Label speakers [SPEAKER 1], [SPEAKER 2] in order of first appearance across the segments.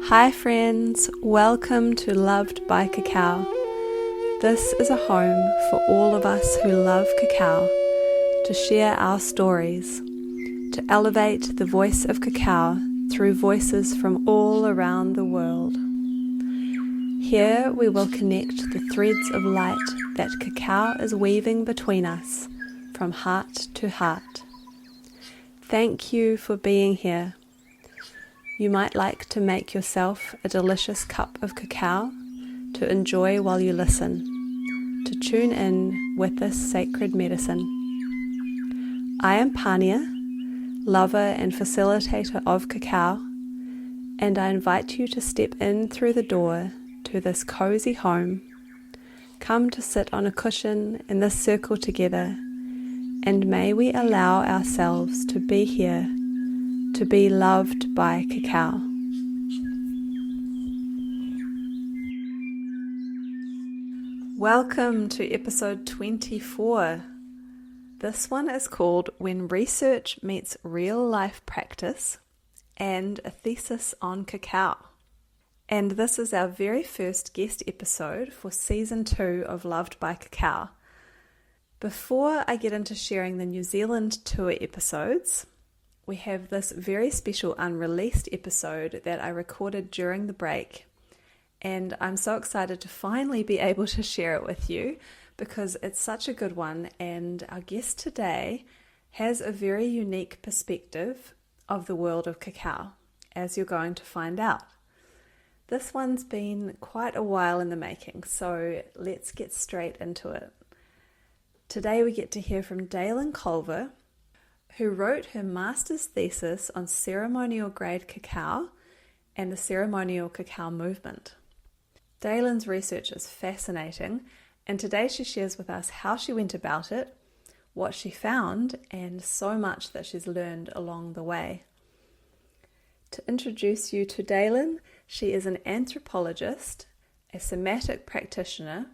[SPEAKER 1] Hi friends, welcome to Loved by Cacao. This is a home for all of us who love cacao, to share our stories, to elevate the voice of cacao through voices from all around the world. Here we will connect the threads of light that cacao is weaving between us, from heart to heart. Thank you for being here. You might like to make yourself a delicious cup of cacao to enjoy while you listen, to tune in with this sacred medicine. I am Pania, lover and facilitator of cacao, and I invite you to step in through the door to this cozy home. Come to sit on a cushion in this circle together, and may we allow ourselves to be here, to be loved by cacao. Welcome to episode 24. This one is called When Research Meets Real Life Practice and a Thesis on Cacao. And this is our very first guest episode for season 2 of Loved by Cacao. Before I get into sharing the New Zealand tour episodes, we have this very special unreleased episode that I recorded during the break, and I'm so excited to finally be able to share it with you because it's such a good one, and our guest today has a very unique perspective of the world of cacao, as you're going to find out. This one's been quite a while in the making, so let's get straight into it. Today we get to hear from Daillen Culver, who wrote her Masters Thesis on ceremonial grade cacao and the ceremonial cacao movement. Daillen's research is fascinating, and today she shares with us how she went about it, what she found, and so much that she's learned along the way. To introduce you to Daillen, she is an anthropologist, a somatic practitioner,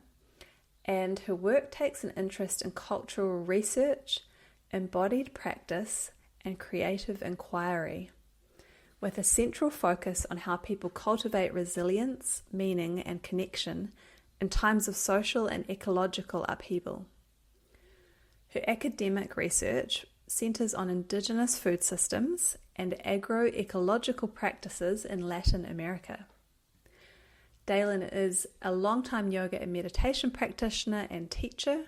[SPEAKER 1] and her work takes an interest in cultural research, embodied practice, and creative inquiry, with a central focus on how people cultivate resilience, meaning, and connection in times of social and ecological upheaval. Her academic research centers on indigenous food systems and agroecological practices in Latin America. Daillen is a longtime yoga and meditation practitioner and teacher,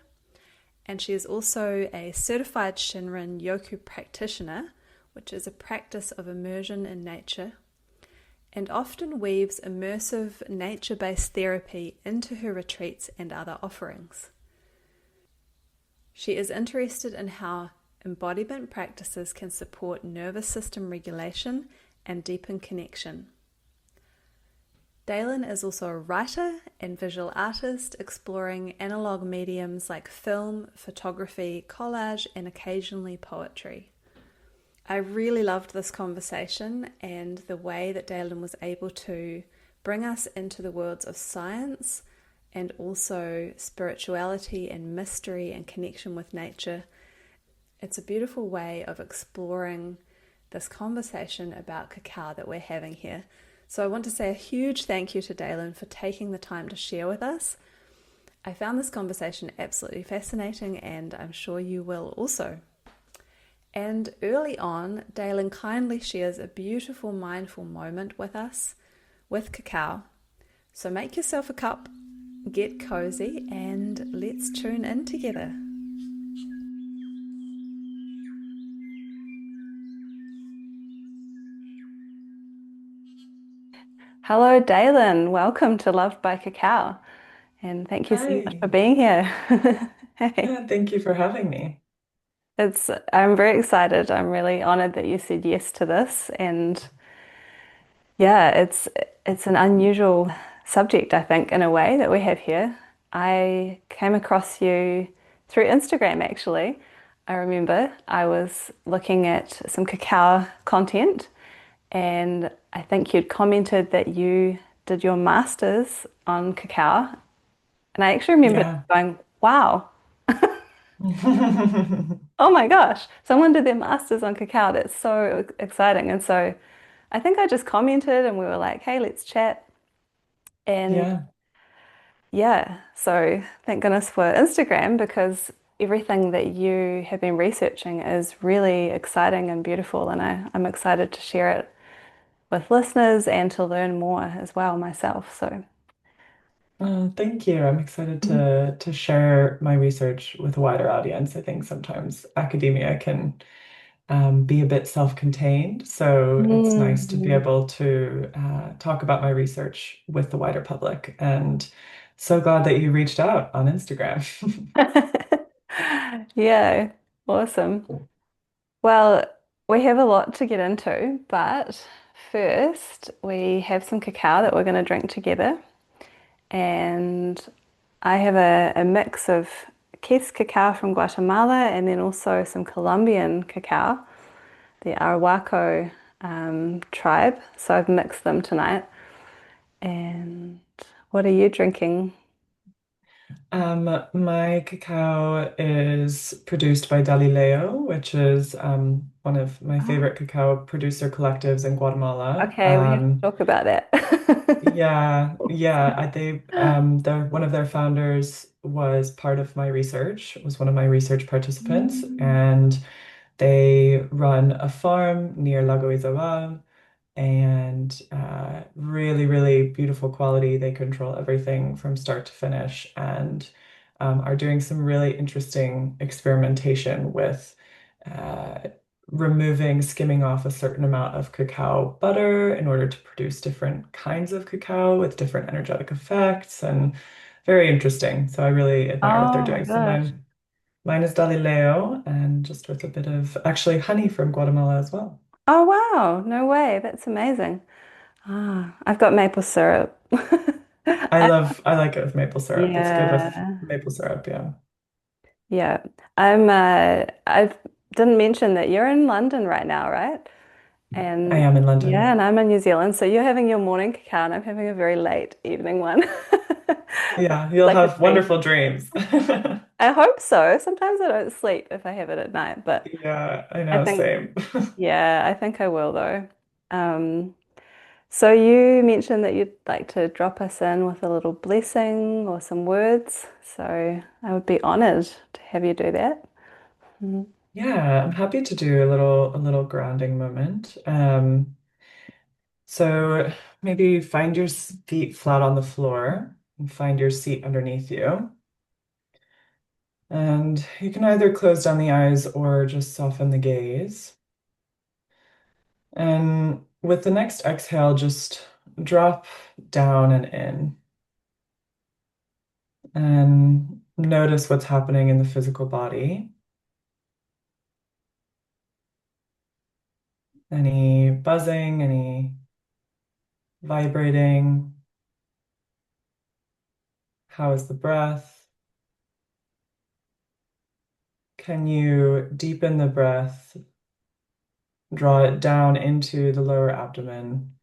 [SPEAKER 1] and she is also a certified Shinrin Yoku practitioner, which is a practice of immersion in nature, and often weaves immersive nature-based therapy into her retreats and other offerings. She is interested in how embodiment practices can support nervous system regulation and deepen connection. Daillen is also a writer and visual artist exploring analog mediums like film, photography, collage, and occasionally poetry. I really loved this conversation and the way that Daillen was able to bring us into the worlds of science and also spirituality and mystery and connection with nature. It's a beautiful way of exploring this conversation about cacao that we're having here. So I want to say a huge thank you to Daillen for taking the time to share with us. I found this conversation absolutely fascinating, and I'm sure you will also. And early on, Daillen kindly shares a beautiful mindful moment with us with cacao. So make yourself a cup, get cozy, and let's tune in together. Hello, Daillen. Welcome to Loved by Cacao. And thank you so much for
[SPEAKER 2] Hi.
[SPEAKER 1] being here. Hey.
[SPEAKER 2] Yeah, thank you for having me.
[SPEAKER 1] I'm very excited. I'm really honored that you said yes to this. And yeah, it's an unusual subject, I think, in a way that we have here. I came across you through Instagram, actually. I remember I was looking at some cacao content, and I think you'd commented that you did your master's on cacao. And I actually remember
[SPEAKER 2] Yeah.
[SPEAKER 1] going, wow, oh my gosh, someone did their master's on cacao. That's so exciting. And so I think I just commented and we were like, hey, let's chat. And
[SPEAKER 2] Yeah.
[SPEAKER 1] yeah, so thank goodness for Instagram because everything that you have been researching is really exciting and beautiful. And I'm excited to share it with listeners and to learn more as well myself. So,
[SPEAKER 2] Thank you. I'm excited
[SPEAKER 1] Mhm.
[SPEAKER 2] to share my research with a wider audience. I think sometimes academia can be a bit self-contained, so it's nice to be
[SPEAKER 1] Mhm.
[SPEAKER 2] able to talk about my research with the wider public. And so glad that you reached out on Instagram.
[SPEAKER 1] Yeah, awesome. Well, we have a lot to get into, but first we have some cacao that we're going to drink together. And I have a mix of Keith's cacao from Guatemala and then also some Colombian cacao, the Arahuaco tribe. So I've mixed them tonight. And what are you drinking?
[SPEAKER 2] My cacao is produced by Dalileo, which is one of my
[SPEAKER 1] Oh,
[SPEAKER 2] favorite cacao producer collectives in Guatemala.
[SPEAKER 1] okay, we have to talk about that.
[SPEAKER 2] Yeah, they're one of their founders was part of my research, was one of my research participants,
[SPEAKER 1] Mm.
[SPEAKER 2] and they run a farm near Lago Izabal and really, really beautiful quality. They control everything from start to finish and are doing some really interesting experimentation with uh, skimming off a certain amount of cacao butter in order to produce different kinds of cacao with different energetic effects and very interesting. So I really admire what they're
[SPEAKER 1] Oh my
[SPEAKER 2] doing. So
[SPEAKER 1] gosh.
[SPEAKER 2] mine is Dalileo and just with a bit of actually honey from Guatemala as well.
[SPEAKER 1] Oh wow, no way. That's amazing. Ah, I've got maple syrup.
[SPEAKER 2] I like it with maple syrup. It's good with
[SPEAKER 1] Yeah.
[SPEAKER 2] maple syrup, yeah.
[SPEAKER 1] Yeah. I didn't mention that you're in London right now, right?
[SPEAKER 2] I
[SPEAKER 1] And
[SPEAKER 2] am in
[SPEAKER 1] yeah,
[SPEAKER 2] London.
[SPEAKER 1] and I'm in New Zealand. So you're having your morning cacao and I'm having a very late evening one.
[SPEAKER 2] Yeah, you'll
[SPEAKER 1] Like a
[SPEAKER 2] have
[SPEAKER 1] treat.
[SPEAKER 2] wonderful dreams.
[SPEAKER 1] I hope so. Sometimes I don't sleep if I have it at night, but
[SPEAKER 2] Yeah, I
[SPEAKER 1] I
[SPEAKER 2] know,
[SPEAKER 1] think,
[SPEAKER 2] same.
[SPEAKER 1] yeah, I think I will though. Um, so you mentioned that you'd like to drop us in with a little blessing or some words. So I would be honored to have you do that. Mhm.
[SPEAKER 2] Yeah, I'm happy to do a little grounding moment. So maybe find your feet flat on the floor and find your seat underneath you. And you can either close down the eyes or just soften the gaze. And with the next exhale, just drop down and in and notice what's happening in the physical body. Any buzzing, any vibrating? How is the breath? Can you deepen the breath, draw it down into the lower abdomen,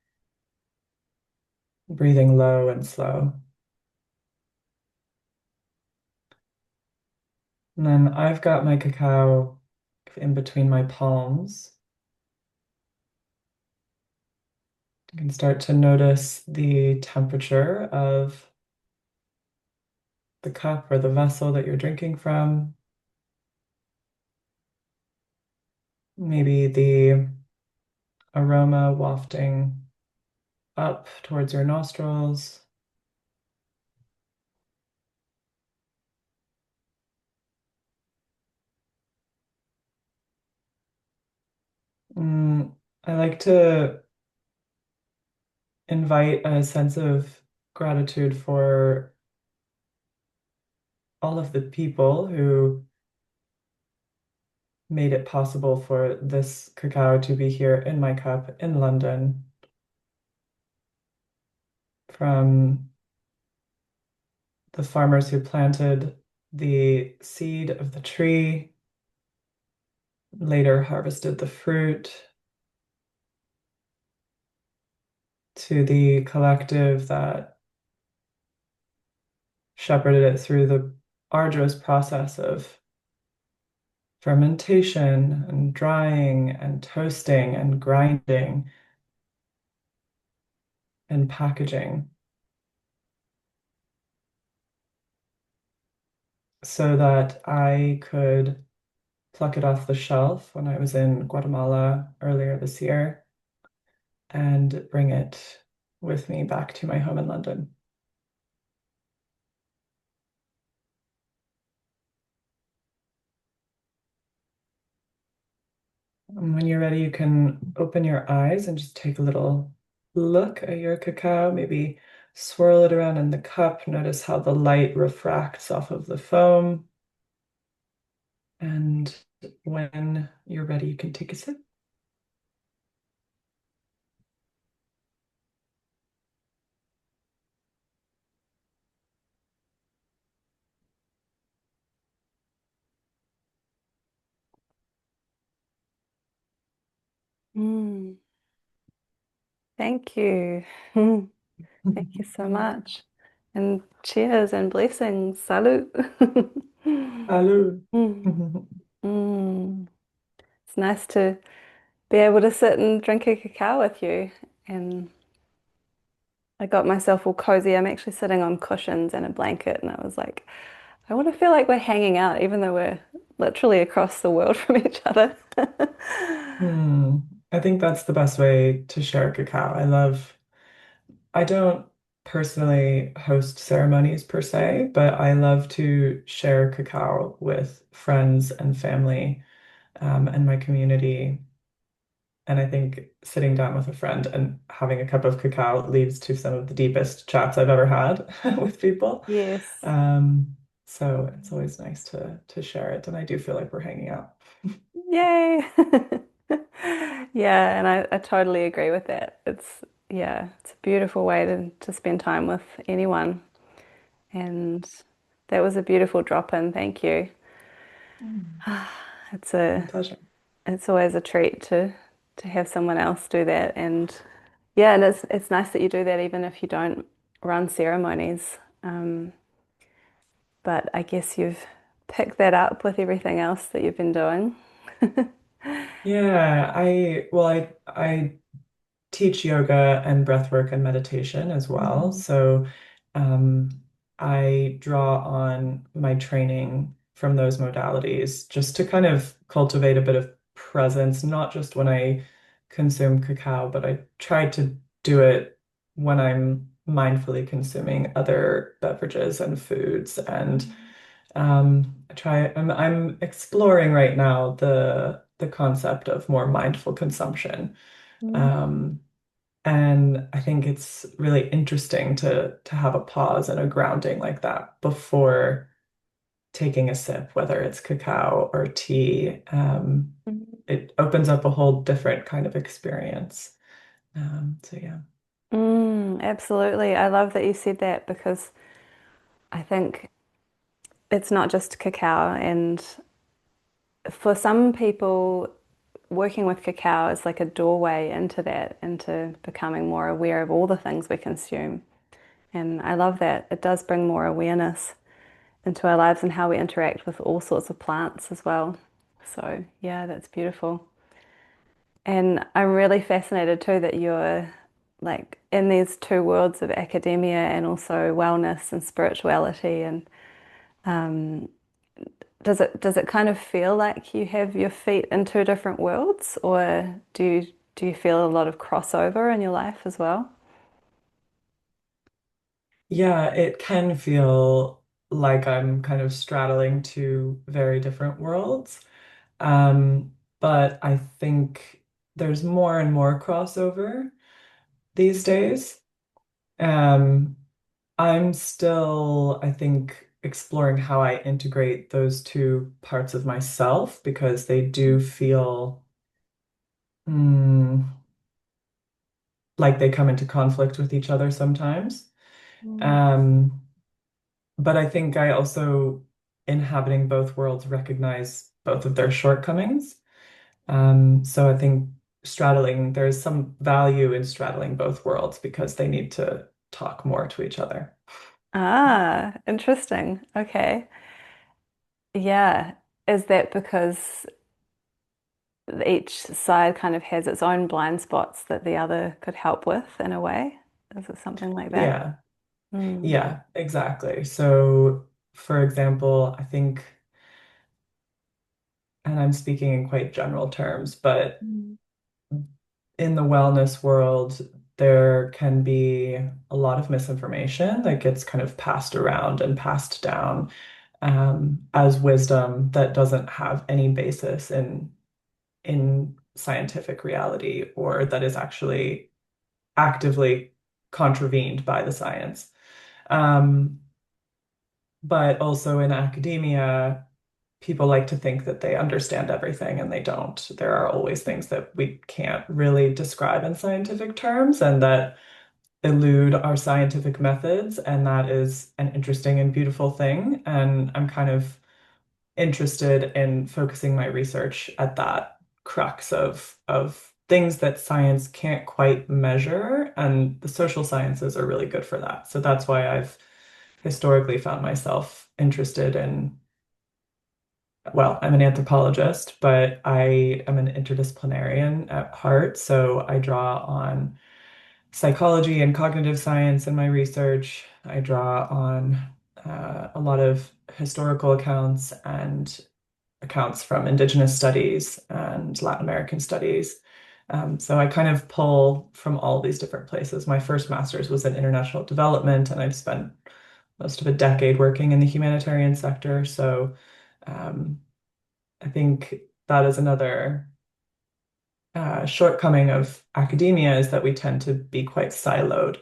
[SPEAKER 2] breathing low and slow? And then I've got my cacao in between my palms. You can start to notice the temperature of the cup or the vessel that you're drinking from. Maybe the aroma wafting up towards your nostrils. Mm, I like to invite a sense of gratitude for all of the people who made it possible for this cacao to be here in my cup in London, from the farmers who planted the seed of the tree, later harvested the fruit, to the collective that shepherded it through the arduous process of fermentation and drying and toasting and grinding and packaging so that I could pluck it off the shelf when I was in Guatemala earlier this year and bring it with me back to my home in London. And when you're ready, you can open your eyes and just take a little look at your cacao, maybe swirl it around in the cup. Notice how the light refracts off of the foam. And when you're ready, you can take a sip.
[SPEAKER 1] Mm, thank you. Thank you so much. And cheers and blessings. Salute.
[SPEAKER 2] Hello.
[SPEAKER 1] Mm, mm. It's nice to be able to sit and drink a cacao with you. And I got myself all cozy. I'm actually sitting on cushions and a blanket, and I was like, I want to feel like we're hanging out, even though we're literally across the world from each other.
[SPEAKER 2] Hmm. I think that's the best way to share cacao. I don't personally host ceremonies per se, but I love to share cacao with friends and family, and my community. And I think sitting down with a friend and having a cup of cacao leads to some of the deepest chats I've ever had with people.
[SPEAKER 1] Yes.
[SPEAKER 2] So it's always nice to share it, and I do feel like we're hanging out.
[SPEAKER 1] Yay. Yeah, and I totally agree with that. Yeah, it's a beautiful way to spend time with anyone. And that was a beautiful drop in. Thank you.
[SPEAKER 2] Mm.
[SPEAKER 1] It's
[SPEAKER 2] My
[SPEAKER 1] a
[SPEAKER 2] pleasure.
[SPEAKER 1] it's always a treat to have someone else do that. And yeah, and it's nice that you do that even if you don't run ceremonies. But I guess you've picked that up with everything else that you've been doing.
[SPEAKER 2] Yeah, I teach yoga and breath work and meditation as well.
[SPEAKER 1] Mm.
[SPEAKER 2] So um, I draw on my training from those modalities just to kind of cultivate a bit of presence, not just when I consume cacao, but I try to do it when I'm mindfully consuming other beverages and foods. And I'm exploring right now the concept of more mindful consumption.
[SPEAKER 1] Mm.
[SPEAKER 2] Um, and I think it's really interesting to have a pause and a grounding like that before taking a sip, whether it's cacao or tea. It opens up a whole different kind of experience. So yeah.
[SPEAKER 1] Absolutely. I love that you said that because I think it's not just cacao. And for some people, working with cacao is like a doorway into that, into becoming more aware of all the things we consume. And I love that. It does bring more awareness into our lives and how we interact with all sorts of plants as well. So, yeah, that's beautiful. And I'm really fascinated too that you're like in these two worlds of academia and also wellness and spirituality. And does it kind of feel like you have your feet in two different worlds, or do you feel a lot of crossover in your life as well?
[SPEAKER 2] Yeah, it can feel like I'm kind of straddling two very different worlds. But I think there's more and more crossover these days. Um, I'm still, I think, exploring how I integrate those two parts of myself because they do feel mm, like they come into conflict with each other sometimes.
[SPEAKER 1] Mm.
[SPEAKER 2] Um, but I think I also, inhabiting both worlds, recognize both of their shortcomings. So I think there's some value in straddling both worlds because they need to talk more to each other.
[SPEAKER 1] Ah, interesting. Okay. Yeah. Is that because each side kind of has its own blind spots that the other could help with in a way? Is it something like that?
[SPEAKER 2] Yeah.
[SPEAKER 1] Mm.
[SPEAKER 2] Yeah, exactly. So, for example, I think, and I'm speaking in quite general terms, but
[SPEAKER 1] Mm.
[SPEAKER 2] in the wellness world, there can be a lot of misinformation that gets kind of passed around and passed down as wisdom that doesn't have any basis in scientific reality or that is actually actively contravened by the science. Um, but also in academia, people like to think that they understand everything and they don't. There are always things that we can't really describe in scientific terms and that elude our scientific methods. And that is an interesting and beautiful thing. And I'm kind of interested in focusing my research at that crux of things that science can't quite measure, and the social sciences are really good for that. So that's why I've historically found myself interested in, well, I'm an anthropologist, but I am an interdisciplinarian at heart. So I draw on psychology and cognitive science in my research. I draw on a lot of historical accounts and accounts from Indigenous studies and Latin American studies. So I kind of pull from all these different places. My first master's was in international development, and I've spent most of a decade working in the humanitarian sector. So um, I think that is another shortcoming of academia is that we tend to be quite siloed,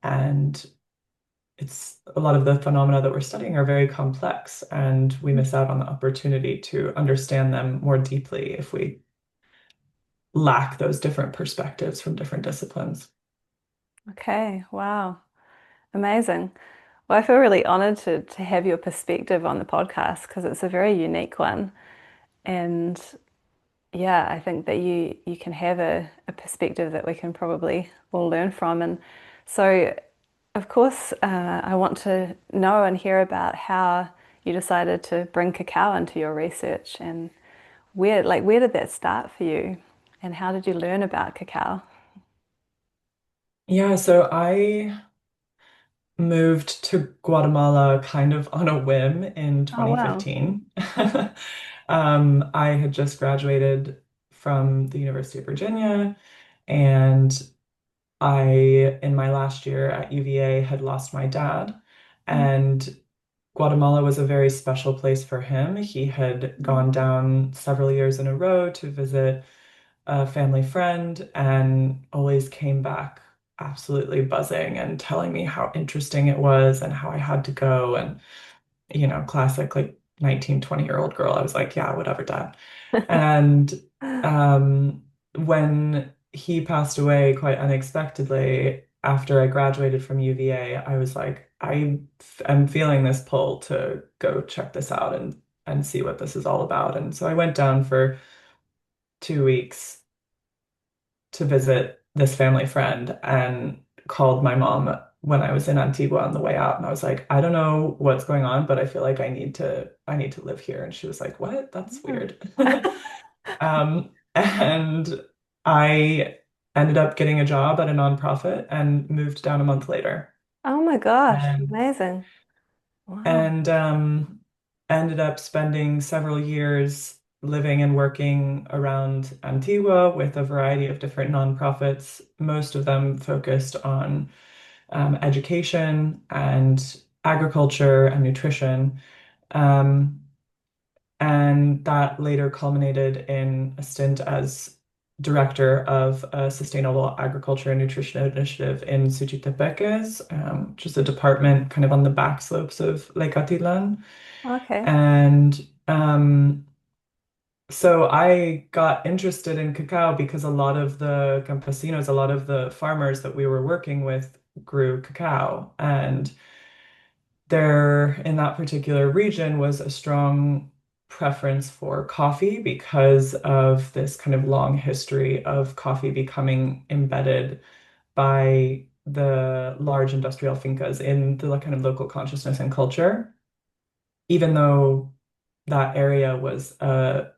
[SPEAKER 2] and it's a lot of the phenomena that we're studying are very complex, and we miss out on the opportunity to understand them more deeply if we lack those different perspectives from different disciplines.
[SPEAKER 1] Okay, wow. Amazing. Well, I feel really honored to have your perspective on the podcast because it's a very unique one. And yeah, I think that you can have a perspective that we can probably all learn from. And so, of course, I want to know and hear about how you decided to bring cacao into your research and where did that start for you? And how did you learn about cacao?
[SPEAKER 2] Yeah, so I moved to Guatemala kind of on a whim in
[SPEAKER 1] Oh, wow.
[SPEAKER 2] 2015. I had just graduated from the University of Virginia, and in my last year at UVA, had lost my dad. And Guatemala was a very special place for him. He had gone down several years in a row to visit a family friend and always came back absolutely buzzing and telling me how interesting it was and how I had to go. And, classic like 19, 20-year-old girl. I was like, yeah, whatever, dad. And when he passed away quite unexpectedly after I graduated from UVA, I was like, am feeling this pull to go check this out and see what this is all about. And so I went down for 2 weeks to visit this family friend and called my mom when I was in Antigua on the way out. And I was like, I don't know what's going on, but I feel like I need to live here. And she was like, what? That's weird. And I ended up getting a job at a nonprofit and moved down a month later.
[SPEAKER 1] Oh my gosh,
[SPEAKER 2] And
[SPEAKER 1] amazing. Wow.
[SPEAKER 2] and ended up spending several years living and working around Antigua with a variety of different nonprofits, most of them focused on education and agriculture and nutrition. Um, and that later culminated in a stint as director of a sustainable agriculture and nutrition initiative in Suchitepeques, which is a department kind of on the back slopes of Lake Atitlán.
[SPEAKER 1] Okay.
[SPEAKER 2] And so I got interested in cacao because a lot of the campesinos, a lot of the farmers that we were working with grew cacao. And there, in that particular region, was a strong preference for coffee because of this kind of long history of coffee becoming embedded by the large industrial fincas in the kind of local consciousness and culture, even though that area was a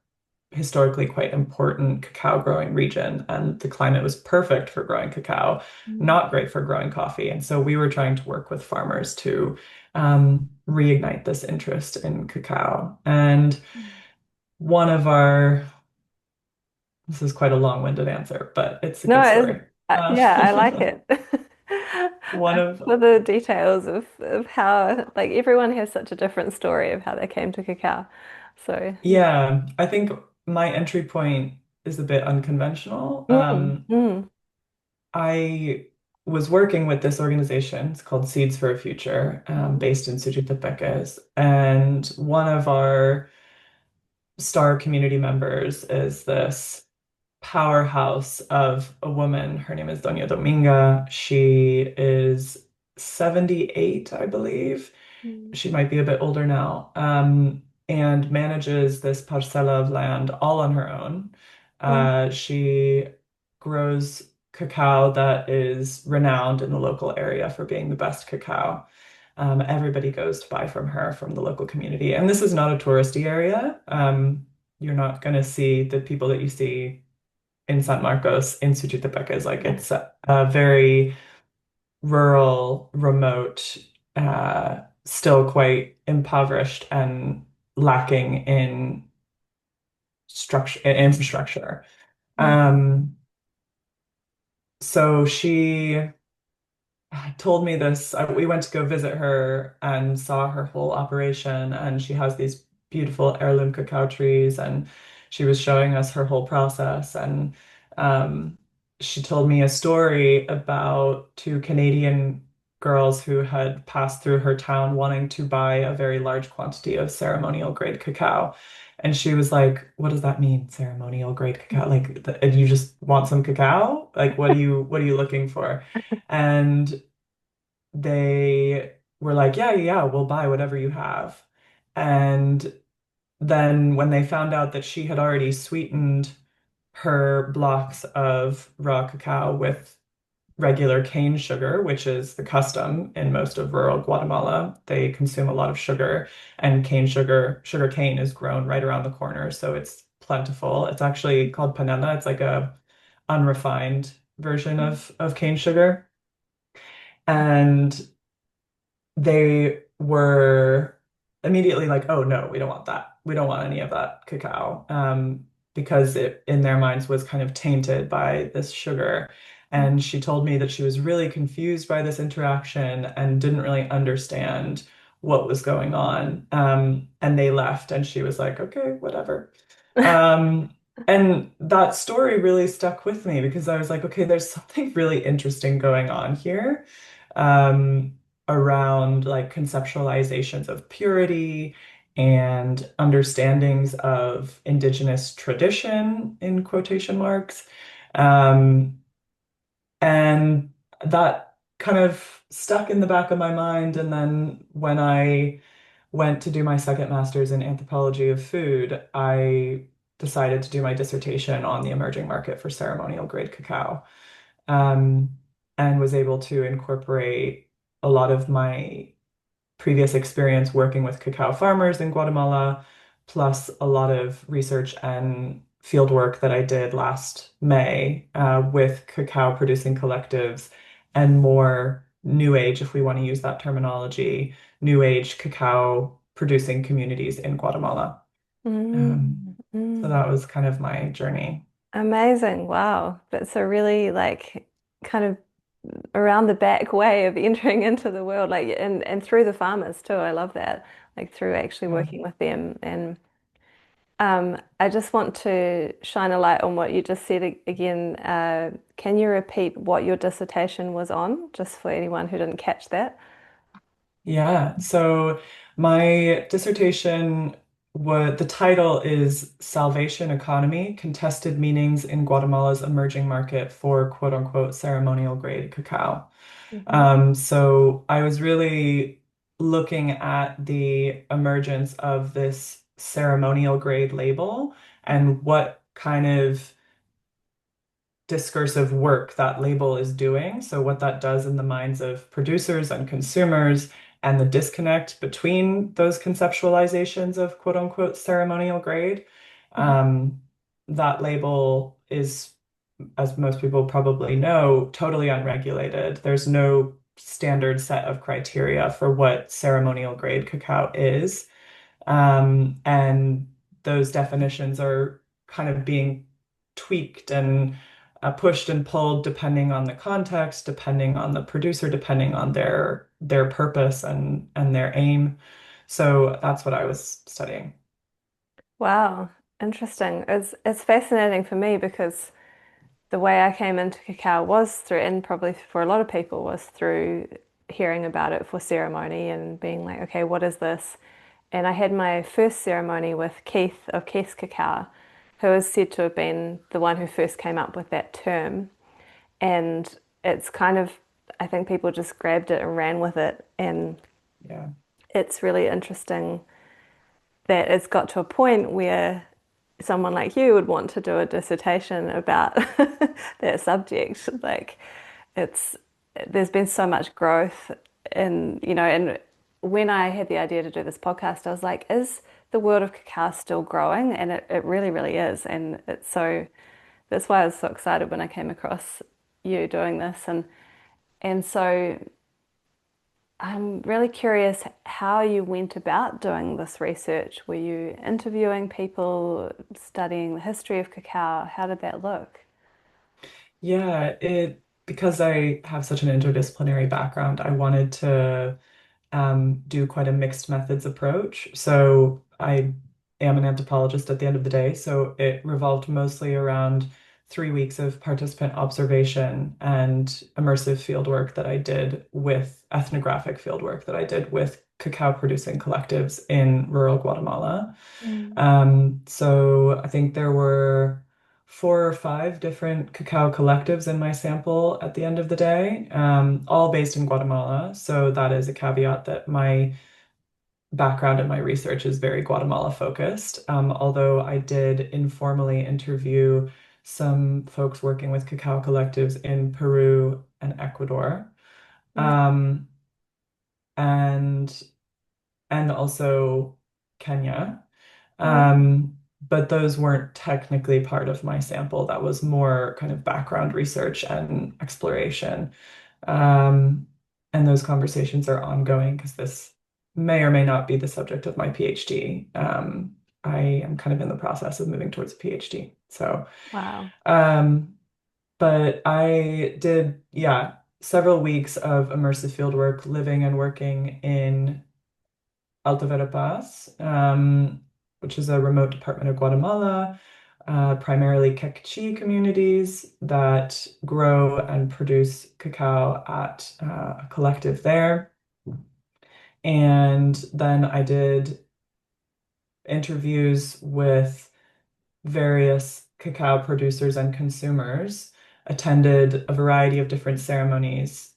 [SPEAKER 2] historically quite important cacao growing region, and the climate was perfect for growing cacao,
[SPEAKER 1] Mm.
[SPEAKER 2] not great for growing coffee. And so we were trying to work with farmers to reignite this interest in cacao. And one of our, this is quite a long-winded answer, but it's a
[SPEAKER 1] No,
[SPEAKER 2] good story.
[SPEAKER 1] yeah, I like it.
[SPEAKER 2] One of
[SPEAKER 1] For the details of how, like, everyone has such a different story of how they came to cacao. So, yeah.
[SPEAKER 2] Yeah, I think my entry point is a bit unconventional.
[SPEAKER 1] Mm, mm,
[SPEAKER 2] I was working with this organization. It's called Seeds for a Future,
[SPEAKER 1] mm,
[SPEAKER 2] based in Suchitepeques. And one of our star community members is this powerhouse of a woman. Her name is Doña Dominga. She is 78, I believe.
[SPEAKER 1] mm,
[SPEAKER 2] She might be a bit older now, and manages this parcela of land all on her own.
[SPEAKER 1] mm,
[SPEAKER 2] She grows cacao that is renowned in the local area for being the best cacao. Everybody goes to buy from her from the local community. And this is not a touristy area. You're not going to see the people that you see in San Marcos, in Suchitepeques. Like
[SPEAKER 1] yeah.
[SPEAKER 2] it's a very rural, remote, still quite impoverished and lacking in structure, infrastructure.
[SPEAKER 1] Mm,
[SPEAKER 2] Um, so she told me this. We went to go visit her and saw her whole operation, and she has these beautiful heirloom cacao trees, and she was showing us her whole process. And um, she told me a story about two Canadian girls who had passed through her town wanting to buy a very large quantity of ceremonial grade cacao. And she was like, "What does that mean, ceremonial grade cacao? Like, you just want some cacao? Like, what are you looking for?" And they were like, yeah, yeah, yeah, we'll buy whatever you have. And then when they found out that she had already sweetened her blocks of raw cacao with regular cane sugar, which is the custom in most of rural Guatemala, they consume a lot of sugar, and sugar cane is grown right around the corner, so it's plentiful. It's actually called panela. It's like a unrefined version
[SPEAKER 1] mm,
[SPEAKER 2] of cane sugar. And they were immediately like, oh no, we don't want that. We don't want any of that cacao, because it, in their minds, was kind of tainted by this sugar.
[SPEAKER 1] mm.
[SPEAKER 2] And she told me that she was really confused by this interaction and didn't really understand what was going on. And they left, and she was like, okay, whatever. Um, and that story really stuck with me because I was like, okay, there's something really interesting going on here. Um, Around like conceptualizations of purity and understandings of indigenous tradition in quotation marks. Um, and that kind of stuck in the back of my mind. And then when I went to do my second master's in anthropology of food, I decided to do my dissertation on the emerging market for ceremonial grade cacao, um, and was able to incorporate a lot of my previous experience working with cacao farmers in Guatemala, plus a lot of research and field work that I did last May, with cacao producing collectives and more new age, if we want to use that terminology, new age cacao producing communities in Guatemala. Um,
[SPEAKER 1] Mm,
[SPEAKER 2] so
[SPEAKER 1] mm.
[SPEAKER 2] that was kind of my journey.
[SPEAKER 1] Amazing. Wow. That's a really like kind of around the back way of entering into the world, like and through the farmers too. I love that. Like through actually
[SPEAKER 2] Yeah.
[SPEAKER 1] working with them. And I just want to shine a light on what you just said again. Can you repeat what your dissertation was on, just for anyone who didn't catch that?
[SPEAKER 2] Yeah, so my dissertation, what the title is Salvation Economy: Contested Meanings in Guatemala's Emerging Market for quote unquote ceremonial grade cacao.
[SPEAKER 1] Hmm.
[SPEAKER 2] So I was really looking at the emergence of this ceremonial grade label and what kind of discursive work that label is doing. So, what that does in the minds of producers and consumers, and the disconnect between those conceptualizations of quote unquote ceremonial grade,
[SPEAKER 1] Mhm.
[SPEAKER 2] Um, that label is, as most people probably know, totally unregulated. There's no standard set of criteria for what ceremonial grade cacao is. And those definitions are kind of being tweaked and pushed and pulled depending on the context, depending on the producer, depending on their purpose and their aim. So that's what I was studying.
[SPEAKER 1] Wow, interesting. It's fascinating for me because the way I came into cacao was through, and probably for a lot of people, was through hearing about it for ceremony and being like, okay, what is this? And I had my first ceremony with Keith of Keith's Cacao, who is said to have been the one who first came up with that term. And it's kind of, I think people just grabbed it and ran with it. And
[SPEAKER 2] Yeah.
[SPEAKER 1] it's really interesting that it's got to a point where someone like you would want to do a dissertation about that subject. Like it's there's been so much growth in, and when I had the idea to do this podcast, I was like, is the world of cacao still growing? And it really, really is. And it's so that's why I was so excited when I came across you doing this. And so I'm really curious how you went about doing this research. Were you interviewing people, studying the history of cacao? How did that look?
[SPEAKER 2] Yeah, it because I have such an interdisciplinary background, I wanted to do quite a mixed methods approach. So I am an anthropologist at the end of the day. So it revolved mostly around 3 weeks of participant observation and immersive fieldwork that I did with ethnographic fieldwork that I did with cacao producing collectives in rural Guatemala.
[SPEAKER 1] Mm.
[SPEAKER 2] So I think there were 4 or 5 different cacao collectives in my sample at the end of the day, all based in Guatemala. So that is a caveat that my background and my research is very Guatemala focused. Although I did informally interview some folks working with cacao collectives in Peru and Ecuador.
[SPEAKER 1] Mm.
[SPEAKER 2] Um, and and also Kenya.
[SPEAKER 1] Mm.
[SPEAKER 2] But those weren't technically part of my sample. That was more kind of background research and exploration. Um, and those conversations are ongoing because this may or may not be the subject of my PhD. I am kind of in the process of moving towards a PhD. So,
[SPEAKER 1] Wow.
[SPEAKER 2] um, but I did, yeah, several weeks of immersive fieldwork living and working in Alta Verapaz, which is a remote department of Guatemala, primarily Kekchi communities that grow and produce cacao at a collective there. And then I did interviews with various cacao producers and consumers, attended a variety of different ceremonies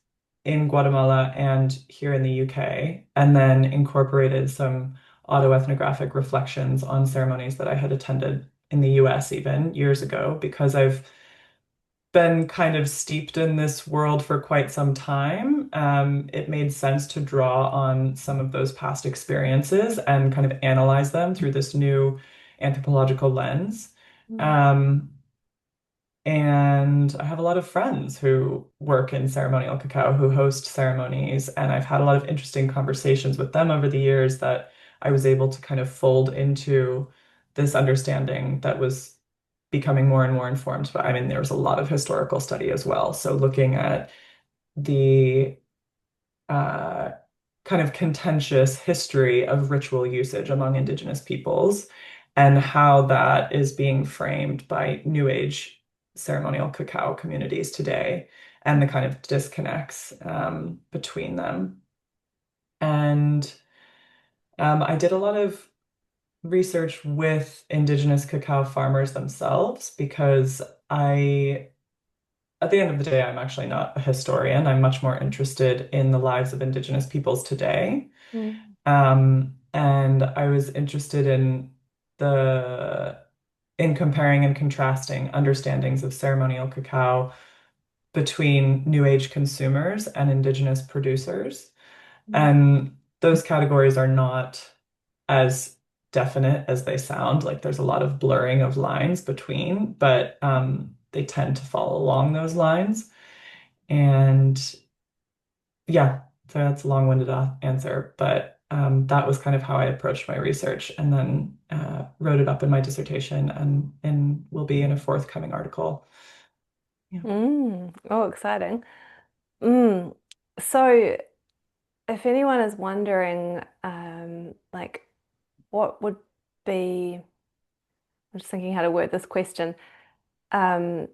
[SPEAKER 2] in Guatemala and here in the UK, and then incorporated some autoethnographic reflections on ceremonies that I had attended in the US even years ago, because I've been kind of steeped in this world for quite some time. It made sense to draw on some of those past experiences and kind of analyze them through this new anthropological lens.
[SPEAKER 1] Mm.
[SPEAKER 2] Um, and I have a lot of friends who work in ceremonial cacao who host ceremonies, and I've had a lot of interesting conversations with them over the years that I was able to kind of fold into this understanding that was becoming more and more informed. But I mean, there was a lot of historical study as well. So looking at the uh, kind of contentious history of ritual usage among indigenous peoples and how that is being framed by New Age ceremonial cacao communities today and the kind of disconnects between them. And I did a lot of research with indigenous cacao farmers themselves because at the end of the day, I'm actually not a historian. I'm much more interested in the lives of indigenous peoples today.
[SPEAKER 1] Mm.
[SPEAKER 2] And I was interested the in comparing and contrasting understandings of ceremonial cacao between New Age consumers and indigenous producers.
[SPEAKER 1] Mm.
[SPEAKER 2] And those categories are not as definite as they sound. Like there's a lot of blurring of lines between, but they tend to follow along those lines. And yeah, so that's a long-winded answer, but that was kind of how I approached my research, and then wrote it up in my dissertation, and will be in a forthcoming article. Yeah.
[SPEAKER 1] Oh, exciting. Mm. So, if anyone is wondering, like, what would be, I'm just thinking how to word this question, um,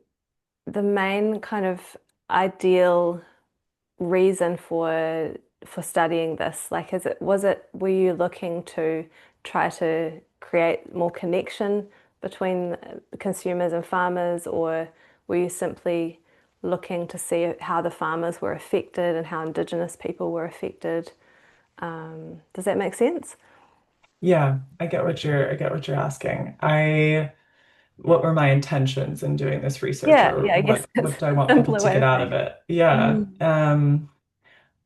[SPEAKER 1] the main kind of ideal reason for studying this? Like, were you looking to try to create more connection between consumers and farmers, or were you simply looking to see how the farmers were affected and how Indigenous people were affected? Does that make sense?
[SPEAKER 2] Yeah, I get what you're asking. What were my intentions in doing this research,
[SPEAKER 1] Yeah,
[SPEAKER 2] or
[SPEAKER 1] yeah, I guess
[SPEAKER 2] what
[SPEAKER 1] that's
[SPEAKER 2] did I
[SPEAKER 1] a
[SPEAKER 2] want people
[SPEAKER 1] simpler
[SPEAKER 2] to
[SPEAKER 1] way
[SPEAKER 2] get
[SPEAKER 1] of
[SPEAKER 2] out
[SPEAKER 1] saying
[SPEAKER 2] of
[SPEAKER 1] it.
[SPEAKER 2] it? Yeah.
[SPEAKER 1] Mm.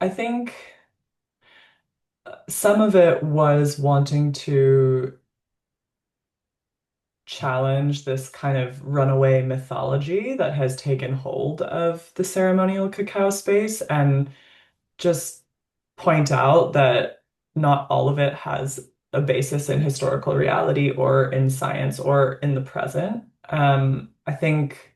[SPEAKER 2] I think some of it was wanting to challenge this kind of runaway mythology that has taken hold of the ceremonial cacao space, and just point out that not all of it has a basis in historical reality or in science or in the present. I think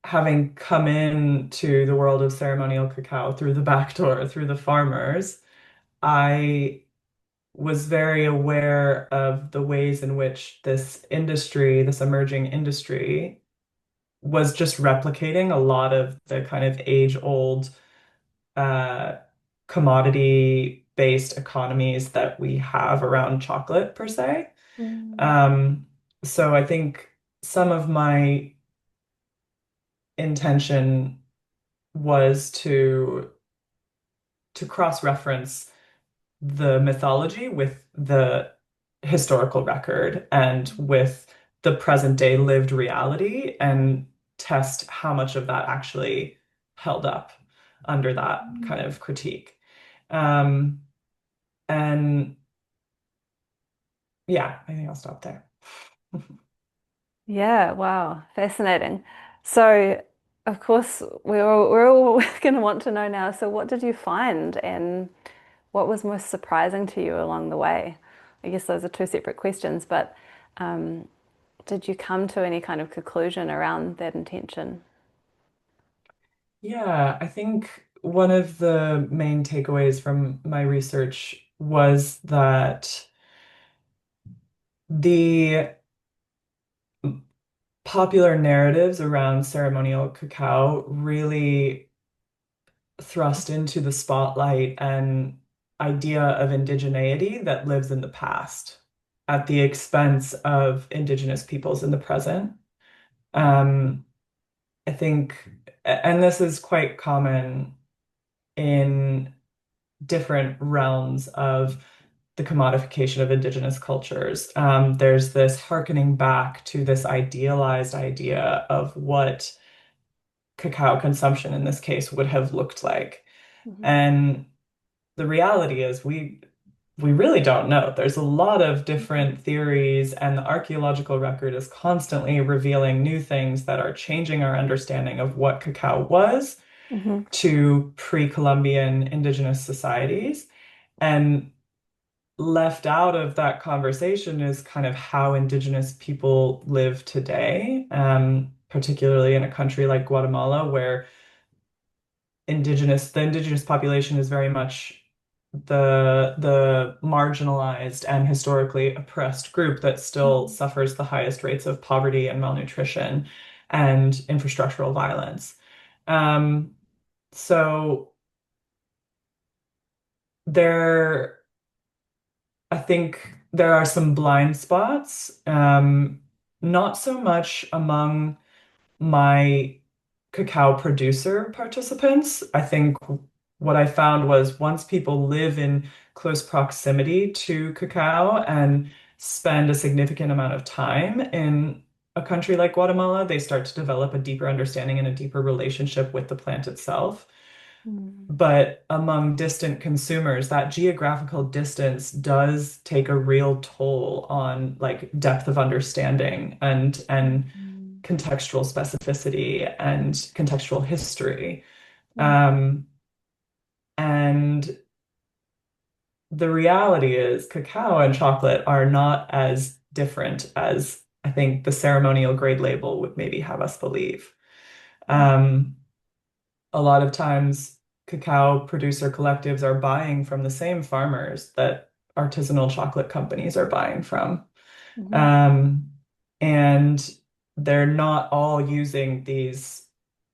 [SPEAKER 2] having come into the world of ceremonial cacao through the back door, through the farmers, I was very aware of the ways in which this industry, this emerging industry, was just replicating a lot of the kind of age-old uh, commodity-based economies that we have around chocolate per se.
[SPEAKER 1] Mm.
[SPEAKER 2] Um, so I think some of my intention was to cross-reference the mythology with the historical record and with the present day lived reality, and test how much of that actually held up under that kind of critique. Um, and yeah, I think I'll stop there.
[SPEAKER 1] Yeah, wow, fascinating. So, of course, we're all going to want to know now. So, what did you find, and what was most surprising to you along the way? I guess those are two separate questions, but um, did you come to any kind of conclusion around that intention?
[SPEAKER 2] Yeah, I think one of the main takeaways from my research was that the popular narratives around ceremonial cacao really thrust into the spotlight an idea of indigeneity that lives in the past at the expense of indigenous peoples in the present. Um, I think, and this is quite common in different realms of the commodification of indigenous cultures. There's this hearkening back to this idealized idea of what cacao consumption in this case would have looked like.
[SPEAKER 1] Mhm.
[SPEAKER 2] And the reality is we really don't know. There's a lot of different theories, and the archaeological record is constantly revealing new things that are changing our understanding of what cacao was
[SPEAKER 1] Mhm.
[SPEAKER 2] to pre-Columbian indigenous societies. And left out of that conversation is kind of how indigenous people live today, particularly in a country like Guatemala, where the indigenous population is very much the marginalized and historically oppressed group that still
[SPEAKER 1] Mhm.
[SPEAKER 2] suffers the highest rates of poverty and malnutrition and infrastructural violence. Um, so there, I think there are some blind spots, not so much among my cacao producer participants. I think what I found was once people live in close proximity to cacao and spend a significant amount of time in a country like Guatemala, they start to develop a deeper understanding and a deeper relationship with the plant itself.
[SPEAKER 1] Mm.
[SPEAKER 2] But among distant consumers, that geographical distance does take a real toll on like depth of understanding and
[SPEAKER 1] Mm.
[SPEAKER 2] contextual specificity and contextual history.
[SPEAKER 1] Mm.
[SPEAKER 2] Um, and the reality is cacao and chocolate are not as different as I think the ceremonial grade label would maybe have us believe. Um, a lot of times cacao producer collectives are buying from the same farmers that artisanal chocolate companies are buying from.
[SPEAKER 1] Mhm.
[SPEAKER 2] Um, and they're not all using these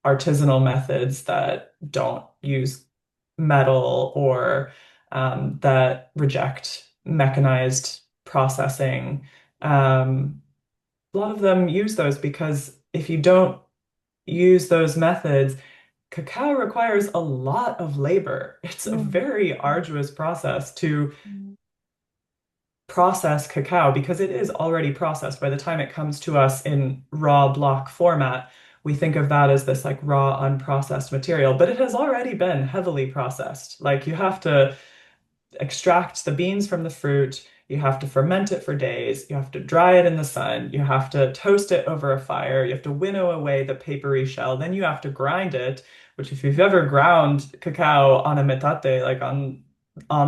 [SPEAKER 2] artisanal methods that don't use metal or that reject mechanized processing. A lot of them use those because if you don't use those methods, cacao requires a lot of labor. It's a
[SPEAKER 1] Mm.
[SPEAKER 2] very arduous process to
[SPEAKER 1] Mm.
[SPEAKER 2] process cacao because it is already processed by the time it comes to us in raw block format. We think of that as this like raw, unprocessed material, but it has already been heavily processed. Like you have to extract the beans from the fruit. You have to ferment it for days. You have to dry it in the sun. You have to toast it over a fire. You have to winnow away the papery shell. Then you have to grind it, which if you've ever ground cacao on a metate, like on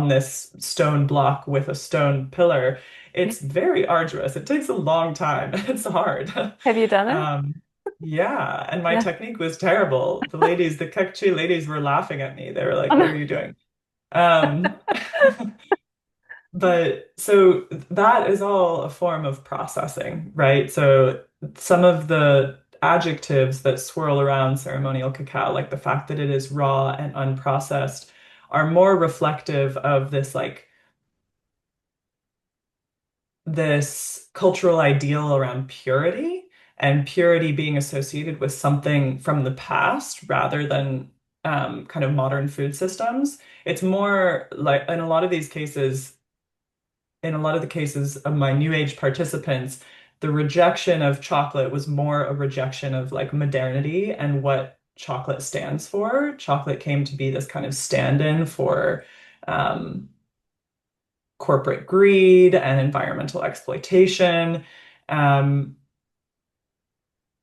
[SPEAKER 2] this stone block with a stone pillar, it's very arduous. It takes a long time. It's hard.
[SPEAKER 1] Have you done it?
[SPEAKER 2] Um, yeah, and my
[SPEAKER 1] Yeah.
[SPEAKER 2] technique was terrible. The Kekchi ladies were laughing at me. They were
[SPEAKER 1] Oh,
[SPEAKER 2] like, "What
[SPEAKER 1] no.
[SPEAKER 2] are you doing?" Um, but so that is all a form of processing, right? So some of the adjectives that swirl around ceremonial cacao, like the fact that it is raw and unprocessed, are more reflective of this like this cultural ideal around purity and purity being associated with something from the past rather than kind of modern food systems. It's more like in a lot of the cases of my New Age participants, the rejection of chocolate was more a rejection of like modernity and what chocolate stands for. Chocolate came to be this kind of stand-in for um, corporate greed and environmental exploitation. Um,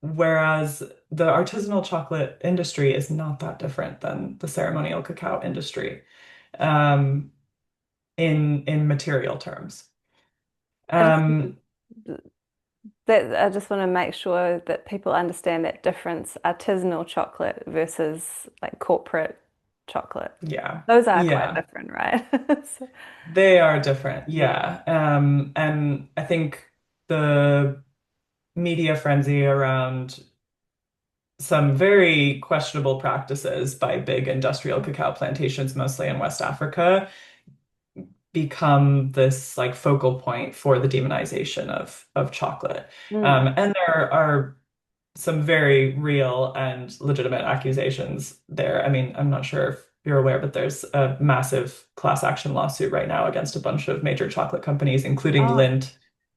[SPEAKER 2] whereas the artisanal chocolate industry is not that different than the ceremonial cacao industry um, in material terms.
[SPEAKER 1] I just
[SPEAKER 2] Um,
[SPEAKER 1] I just want to make sure that people understand that difference, artisanal chocolate versus like corporate chocolate.
[SPEAKER 2] yeah,
[SPEAKER 1] Those are quite
[SPEAKER 2] yeah,
[SPEAKER 1] different, right? So,
[SPEAKER 2] they are different. Yeah. And I think the media frenzy around some very questionable practices by big industrial cacao plantations, mostly in West Africa, become this like focal point for the demonization of chocolate.
[SPEAKER 1] mm.
[SPEAKER 2] And there are some very real and legitimate accusations there. I mean, I'm not sure if you're aware, but there's a massive class action lawsuit right now against a bunch of major chocolate companies, including
[SPEAKER 1] Oh,
[SPEAKER 2] Lindt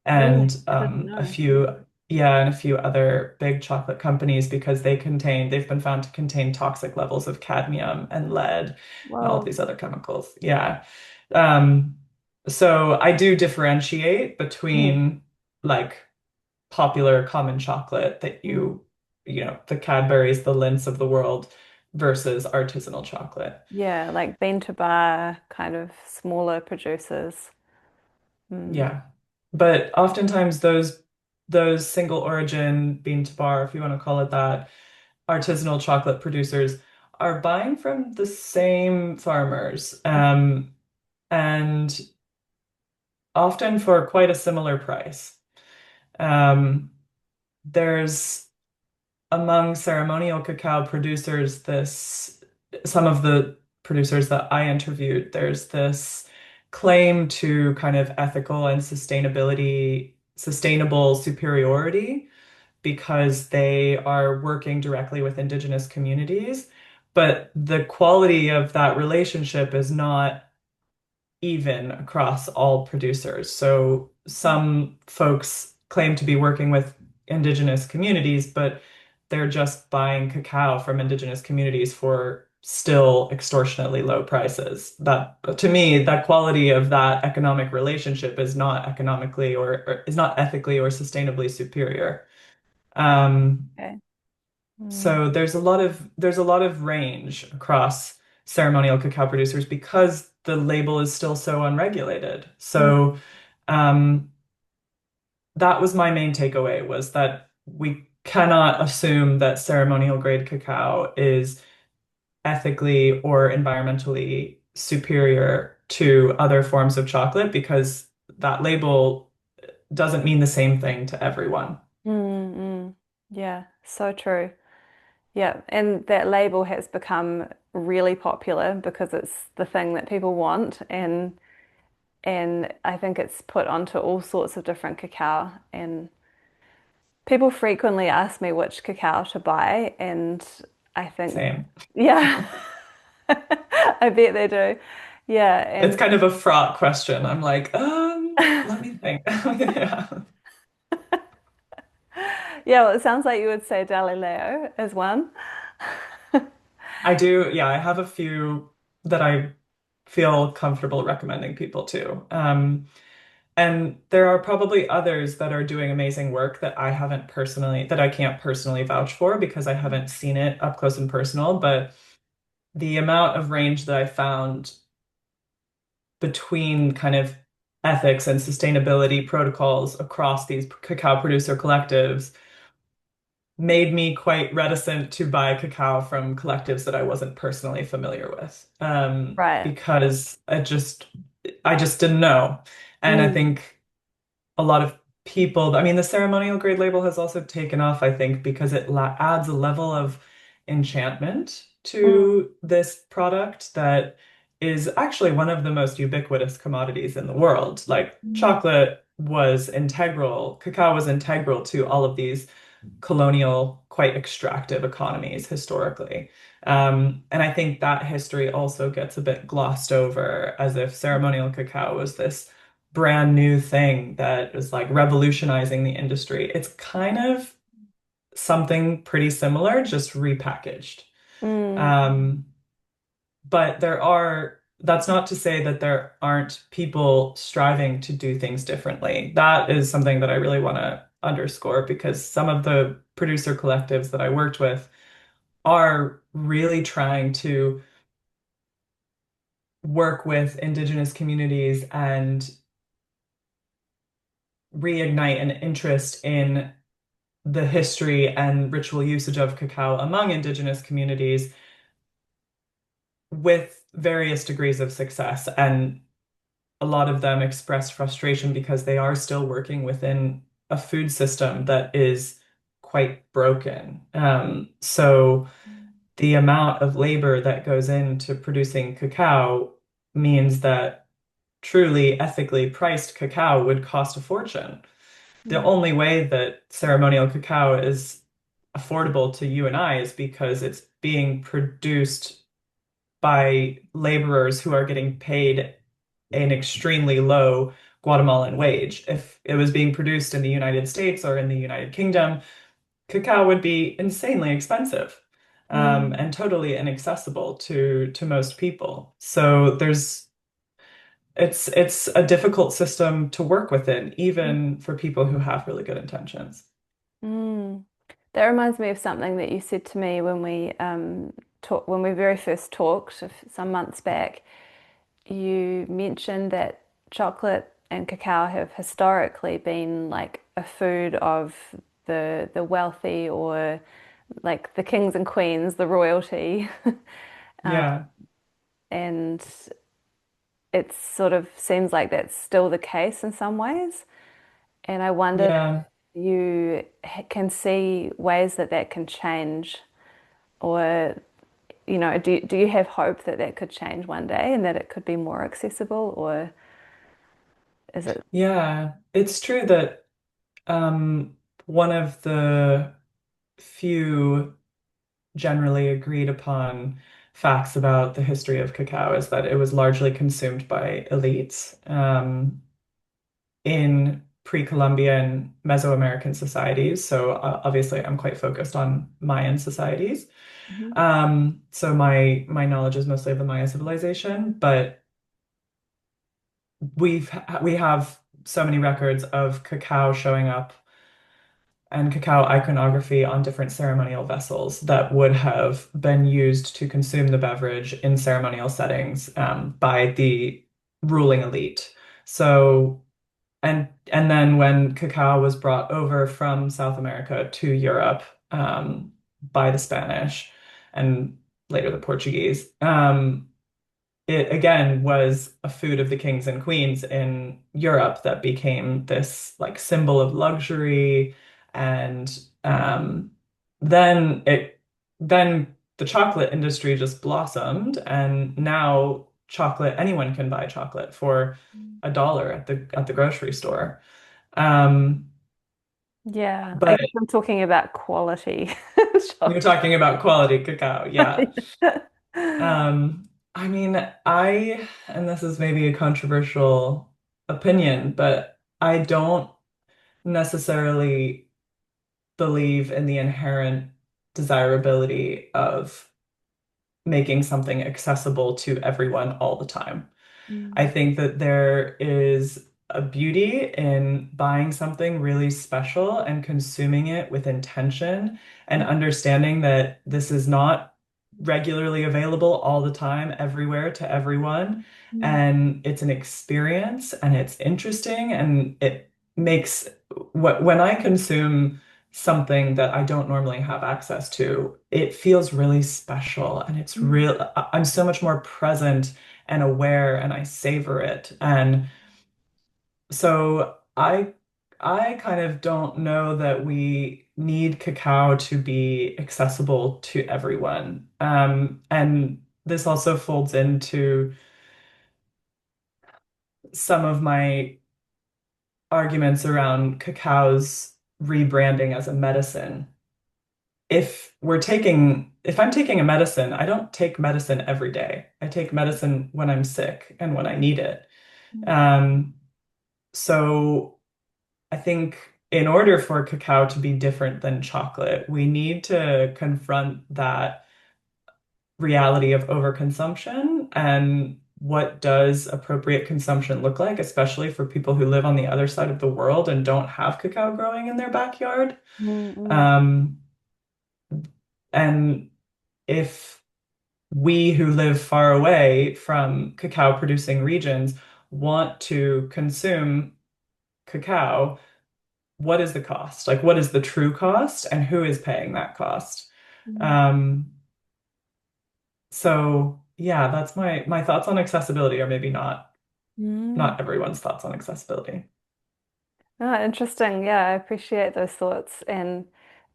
[SPEAKER 1] really?
[SPEAKER 2] and
[SPEAKER 1] I didn't
[SPEAKER 2] a
[SPEAKER 1] know.
[SPEAKER 2] few, yeah, and a few other big chocolate companies because they've been found to contain toxic levels of cadmium and lead and all of
[SPEAKER 1] Whoa.
[SPEAKER 2] these other chemicals. Yeah. Um, so I do differentiate
[SPEAKER 1] Mm.
[SPEAKER 2] between like popular common chocolate that
[SPEAKER 1] Mm.
[SPEAKER 2] you know, the Cadburys, the Lindts of the world versus artisanal chocolate.
[SPEAKER 1] Yeah, like bean to bar kind of smaller producers. Mm.
[SPEAKER 2] Yeah. But oftentimes those single origin bean to bar, if you want to call it that, artisanal chocolate producers are buying from the same farmers, and often for quite a similar price. Um, there's among ceremonial cacao producers, some of the producers that I interviewed, there's this claim to kind of ethical and sustainable superiority because they are working directly with indigenous communities. But the quality of that relationship is not even across all producers. So some folks claim to be working with indigenous communities, but they're just buying cacao from indigenous communities for still extortionately low prices. That to me, that quality of that economic relationship is not economically or is not ethically or sustainably superior. Um,
[SPEAKER 1] Okay. Mm,
[SPEAKER 2] so there's a lot of range across ceremonial cacao producers because the label is still so unregulated.
[SPEAKER 1] mm,
[SPEAKER 2] So um, that was my main takeaway was that we cannot assume that ceremonial grade cacao is ethically or environmentally superior to other forms of chocolate because that label doesn't mean the same thing to everyone.
[SPEAKER 1] mm, mm. Yeah, so true. Yeah, and that label has become really popular because it's the thing that people want, and I think it's put onto all sorts of different cacao. And people frequently ask me which cacao to buy, and I think,
[SPEAKER 2] Same.
[SPEAKER 1] yeah, I bet they do. Yeah,
[SPEAKER 2] It's
[SPEAKER 1] and
[SPEAKER 2] kind of a fraught question. I'm like, let me think. Yeah.
[SPEAKER 1] yeah, well, it sounds like you would say Galileo as one.
[SPEAKER 2] I do, yeah, I have a few that I feel comfortable recommending people to. And there are probably others that are doing amazing work that I can't personally vouch for because I haven't seen it up close and personal. But the amount of range that I found between kind of ethics and sustainability protocols across these cacao producer collectives made me quite reticent to buy cacao from collectives that I wasn't personally familiar with,
[SPEAKER 1] Right.
[SPEAKER 2] because I just didn't know. And I
[SPEAKER 1] Mm,
[SPEAKER 2] think a lot of people, I mean, the ceremonial grade label has also taken off, I think, because it la adds a level of enchantment
[SPEAKER 1] mm,
[SPEAKER 2] to this product that is actually one of the most ubiquitous commodities in the world. Like
[SPEAKER 1] mm,
[SPEAKER 2] chocolate was integral, cacao was integral to all of these colonial, quite extractive economies historically. And I think that history also gets a bit glossed over as if ceremonial cacao was this brand new thing that is like revolutionizing the industry. It's kind of something pretty similar, just repackaged.
[SPEAKER 1] mm,
[SPEAKER 2] Um, but that's not to say that there aren't people striving to do things differently. That is something that I really want to underscore because some of the producer collectives that I worked with are really trying to work with indigenous communities and reignite an interest in the history and ritual usage of cacao among indigenous communities with various degrees of success. And a lot of them express frustration because they are still working within a food system that is quite broken. So the amount of labor that goes into producing cacao means that truly ethically priced cacao would cost a fortune. The
[SPEAKER 1] mm,
[SPEAKER 2] only way that ceremonial cacao is affordable to you and I is because it's being produced by laborers who are getting paid an extremely low Guatemalan wage. If it was being produced in the United States or in the United Kingdom, cacao would be insanely expensive,
[SPEAKER 1] mm,
[SPEAKER 2] and totally inaccessible to most people. So it's a difficult system to work within,
[SPEAKER 1] mm,
[SPEAKER 2] even for people who have really good intentions.
[SPEAKER 1] mm. That reminds me of something that you said to me when we very first talked some months back. You mentioned that chocolate and cacao have historically been like a food of the wealthy or like the kings and queens, the royalty.
[SPEAKER 2] Yeah,
[SPEAKER 1] And it sort of seems like that's still the case in some ways. And I wondered
[SPEAKER 2] yeah.
[SPEAKER 1] if you can see ways that that can change, or, do you have hope that that could change one day and that it could be more accessible, or is it?
[SPEAKER 2] Yeah, it's true that one of the few generally agreed upon facts about the history of cacao is that it was largely consumed by elites in pre-Columbian Mesoamerican societies. So obviously, I'm quite focused on Mayan societies.
[SPEAKER 1] Mhm.
[SPEAKER 2] So my knowledge is mostly of the Maya civilization, but we have so many records of cacao showing up and cacao iconography on different ceremonial vessels that would have been used to consume the beverage in ceremonial settings by the ruling elite. So, and then when cacao was brought over from South America to Europe by the Spanish and later the Portuguese, it again was a food of the kings and queens in Europe that became this like symbol of luxury. And then it then the chocolate industry just blossomed, and now chocolate, anyone can buy chocolate for $1 at the grocery store. Um,
[SPEAKER 1] Yeah, I
[SPEAKER 2] but
[SPEAKER 1] guess I'm talking about quality
[SPEAKER 2] you're
[SPEAKER 1] chocolate.
[SPEAKER 2] talking about quality cacao, yeah. I mean, and this is maybe a controversial opinion, but I don't necessarily believe in the inherent desirability of making something accessible to everyone all the time. I
[SPEAKER 1] Mm,
[SPEAKER 2] think that there is a beauty in buying something really special and consuming it with intention and understanding that this is not regularly available all the time, everywhere to everyone.
[SPEAKER 1] mm,
[SPEAKER 2] And it's an experience and it's interesting and it makes when I consume something that I don't normally have access to, it feels really special and it's
[SPEAKER 1] mm,
[SPEAKER 2] real. I'm so much more present and aware and I savor it. And so I kind of don't know that we need cacao to be accessible to everyone. And this also folds into some of my arguments around cacao's rebranding as a medicine. If I'm taking a medicine, I don't take medicine every day. I take medicine when I'm sick and when I need it.
[SPEAKER 1] mm,
[SPEAKER 2] Um, so I think in order for cacao to be different than chocolate, we need to confront that reality of overconsumption and what does appropriate consumption look like, especially for people who live on the other side of the world and don't have cacao growing in their backyard.
[SPEAKER 1] mm, mm,
[SPEAKER 2] Um, and if we who live far away from cacao producing regions want to consume cacao, what is the cost? Like, what is the true cost and who is paying that cost?
[SPEAKER 1] mm,
[SPEAKER 2] Um, so yeah, that's my thoughts on accessibility, or maybe
[SPEAKER 1] mm.
[SPEAKER 2] not everyone's thoughts on accessibility.
[SPEAKER 1] Oh, interesting. Yeah, I appreciate those thoughts. And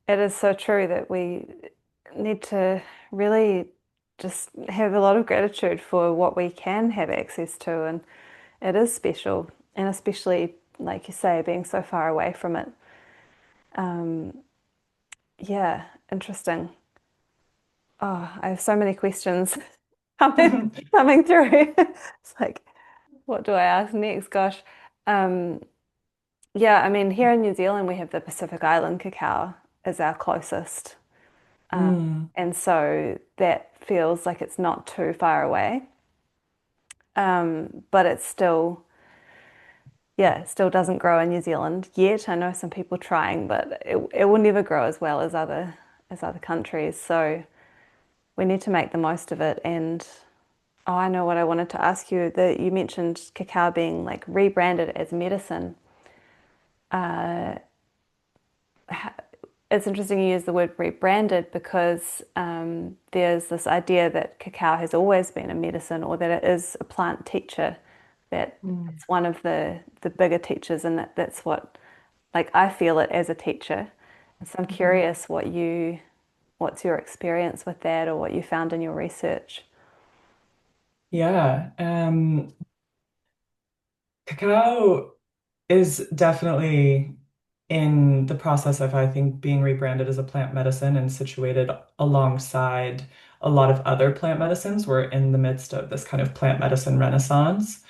[SPEAKER 1] it is so true that we need to really just have a lot of gratitude for what we can have access to. And it is special. And especially, like you say, being so far away from it. Um, yeah, interesting. Oh, I have so many questions coming through. It's like, what do I ask next? Gosh. Um, yeah, I mean, here in New Zealand, we have the Pacific Island cacao as our closest.
[SPEAKER 2] Mm,
[SPEAKER 1] And so that feels like it's not too far away. But it's still, yeah, it still doesn't grow in New Zealand yet. I know some people trying, but it will never grow as well as other countries. So we need to make the most of it. And oh, I know what I wanted to ask you. That you mentioned cacao being like rebranded as medicine. It's interesting you use the word rebranded because there's this idea that cacao has always been a medicine or that it is a plant teacher, that
[SPEAKER 2] mm,
[SPEAKER 1] it's one of the bigger teachers, and that's what, like, I feel it as a teacher. And so I'm
[SPEAKER 2] mhm.
[SPEAKER 1] curious what's your experience with that or what you found in your research.
[SPEAKER 2] Yeah, cacao is definitely in the process of, I think, being rebranded as a plant medicine and situated alongside a lot of other plant medicines. We're in the midst of this kind of plant medicine renaissance.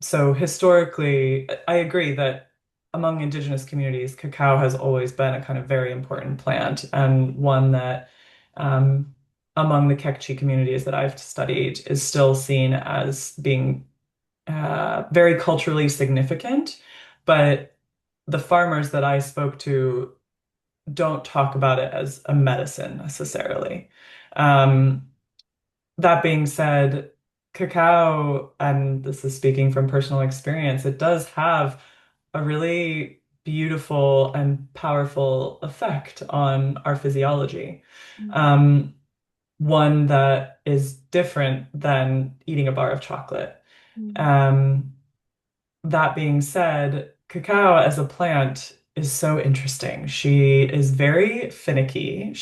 [SPEAKER 2] So historically, I agree that among indigenous communities, cacao has always been a kind of very important plant and one that um, among the Kekchi communities that I've studied is still seen as being very culturally significant. But the farmers that I spoke to don't talk about it as a medicine necessarily. Um, that being said, cacao, and this is speaking from personal experience, it does have a really beautiful and powerful effect on our physiology. Um, One that is different than eating a bar of chocolate. Um, that being said, cacao as a plant is so interesting. She is very finicky.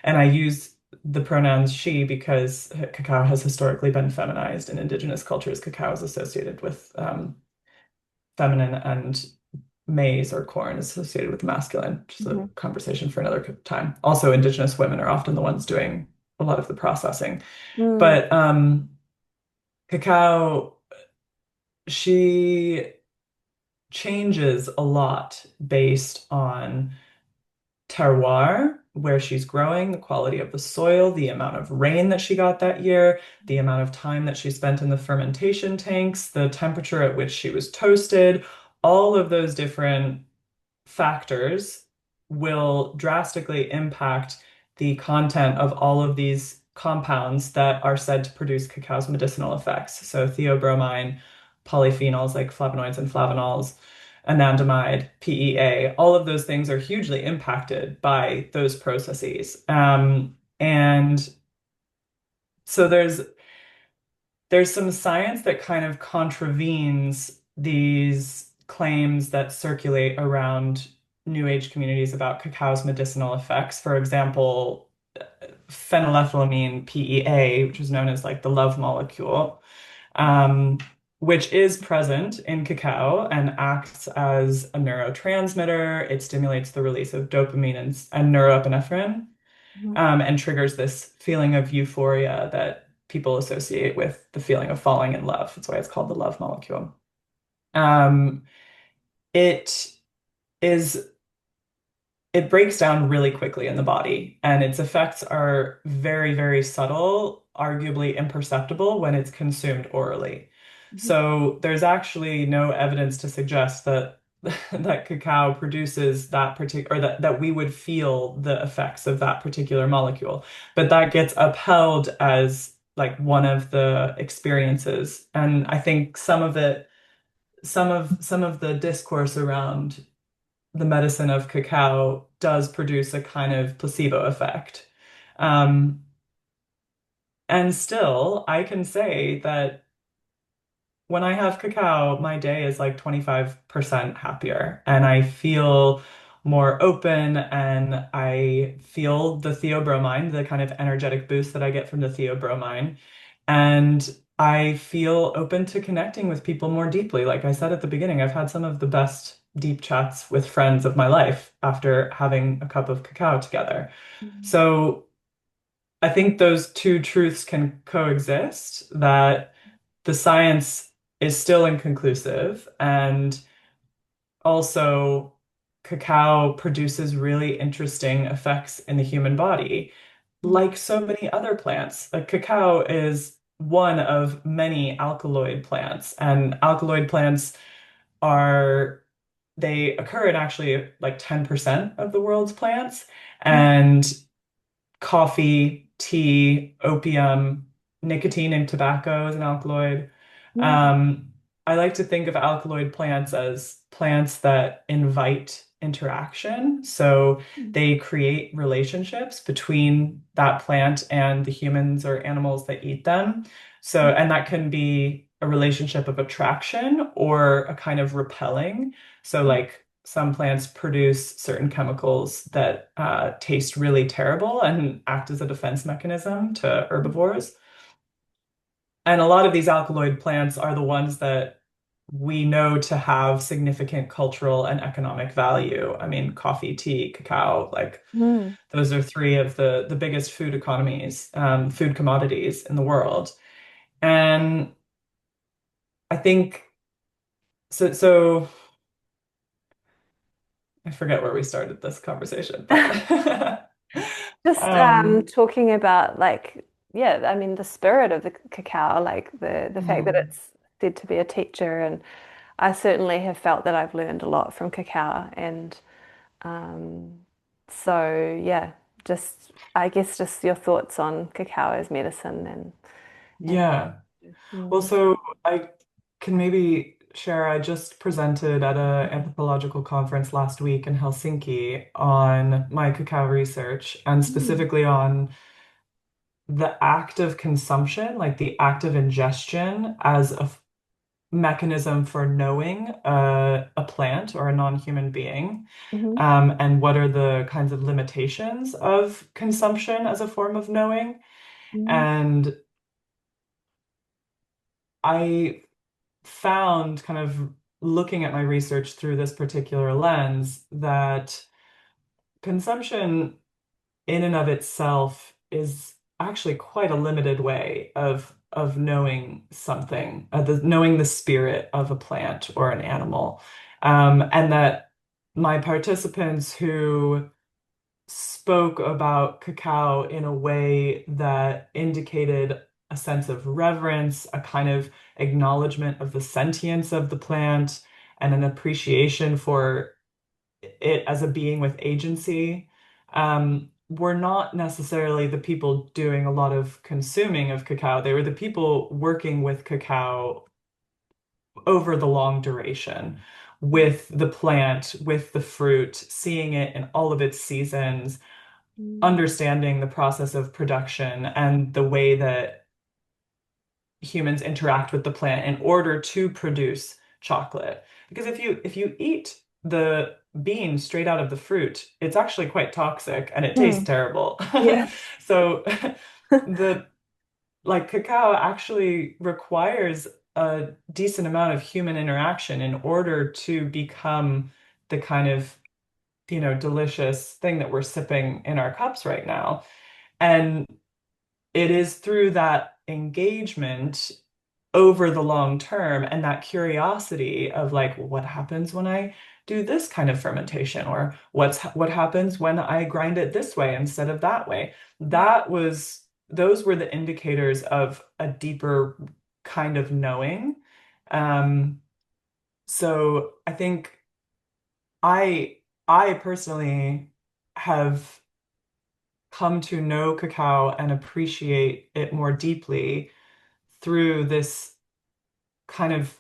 [SPEAKER 2] And I use the pronouns she because cacao has historically been feminized in indigenous cultures. Cacao is associated with feminine and maize or corn is associated with masculine, which is a
[SPEAKER 1] Mhm.
[SPEAKER 2] conversation for another time. Also, indigenous women are often the ones doing a lot of the processing.
[SPEAKER 1] Mm.
[SPEAKER 2] But cacao, she changes a lot based on terroir, where she's growing, the quality of the soil, the amount of rain that she got that year, the amount of time that she spent in the fermentation tanks, the temperature at which she was toasted, all of those different factors will drastically impact the content of all of these compounds that are said to produce cacao's medicinal effects. So theobromine, polyphenols like flavonoids and flavanols, anandamide, PEA, all of those things are hugely impacted by those processes. And so there's some science that kind of contravenes these claims that circulate around New Age communities about cacao's medicinal effects. For example, phenylethylamine PEA, which is known as like the love molecule, um, which is present in cacao and acts as a neurotransmitter. It stimulates the release of dopamine and norepinephrine
[SPEAKER 1] Mhm.
[SPEAKER 2] and triggers this feeling of euphoria that people associate with the feeling of falling in love. That's why it's called the love molecule. Um, it is it breaks down really quickly in the body, and its effects are very, very subtle, arguably imperceptible when it's consumed orally.
[SPEAKER 1] Mhm.
[SPEAKER 2] So there's actually no evidence to suggest that that cacao produces that particular or that we would feel the effects of that particular molecule. But that gets upheld as like one of the experiences. And I think some of the discourse around the medicine of cacao does produce a kind of placebo effect. Um, and still, I can say that when I have cacao, my day is like 25% happier and I feel more open and I feel the theobromine, the kind of energetic boost that I get from the theobromine. And I feel open to connecting with people more deeply. Like I said at the beginning, I've had some of the best deep chats with friends of my life after having a cup of cacao together.
[SPEAKER 1] Mhm.
[SPEAKER 2] So I think those two truths can coexist, that the science is still inconclusive, and also cacao produces really interesting effects in the human body, like so many other plants. Like cacao is one of many alkaloid plants, and alkaloid plants are they occur in actually like 10% of the world's plants.
[SPEAKER 1] Mhm.
[SPEAKER 2] And coffee, tea, opium, nicotine and tobacco as an alkaloid.
[SPEAKER 1] Mhm.
[SPEAKER 2] Um, I like to think of alkaloid plants as plants that invite interaction. So they create relationships between that plant and the humans or animals that eat them. So, and that can be a relationship of attraction or a kind of repelling. So, like some plants produce certain chemicals that taste really terrible and act as a defense mechanism to herbivores. And a lot of these alkaloid plants are the ones that we know to have significant cultural and economic value. I mean, coffee, tea, cacao, like
[SPEAKER 1] Mhm.
[SPEAKER 2] those are three of the biggest food economies, food commodities in the world. And I think so. I forget where we started this conversation, but
[SPEAKER 1] Just
[SPEAKER 2] um,
[SPEAKER 1] talking about like, yeah, I mean the spirit of the cacao, like the fact that
[SPEAKER 2] mm,
[SPEAKER 1] it's said to be a teacher, and I certainly have felt that I've learned a lot from cacao, and um, so yeah, just I guess just your thoughts on cacao as medicine and
[SPEAKER 2] yeah. Well,
[SPEAKER 1] mm.
[SPEAKER 2] so I can maybe share, I just presented at a anthropological conference last week in Helsinki on my cacao research and
[SPEAKER 1] Mm.
[SPEAKER 2] specifically on the act of consumption, like the act of ingestion as a mechanism for knowing a plant or a non-human being,
[SPEAKER 1] Mhm.
[SPEAKER 2] and what are the kinds of limitations of consumption as a form of knowing.
[SPEAKER 1] Mm.
[SPEAKER 2] And I found kind of looking at my research through this particular lens that consumption in and of itself is actually quite a limited way of knowing something, knowing the spirit of a plant or an animal. And that my participants who spoke about cacao in a way that indicated a sense of reverence, a kind of acknowledgement of the sentience of the plant, and an appreciation for it as a being with agency. Were not necessarily the people doing a lot of consuming of cacao. They were the people working with cacao over the long duration, with the plant, with the fruit, seeing it in all of its seasons,
[SPEAKER 1] Mm.
[SPEAKER 2] understanding the process of production and the way that humans interact with the plant in order to produce chocolate. Because if you eat the bean straight out of the fruit, it's actually quite toxic and it tastes
[SPEAKER 1] Mm.
[SPEAKER 2] terrible.
[SPEAKER 1] Yeah.
[SPEAKER 2] So the like cacao actually requires a decent amount of human interaction in order to become the kind of, delicious thing that we're sipping in our cups right now. And it is through that engagement over the long term and that curiosity of like, what happens when I do this kind of fermentation, or what happens when I grind it this way instead of that way. Those were the indicators of a deeper kind of knowing. Um, so I think I I personally have come to know cacao and appreciate it more deeply through this kind of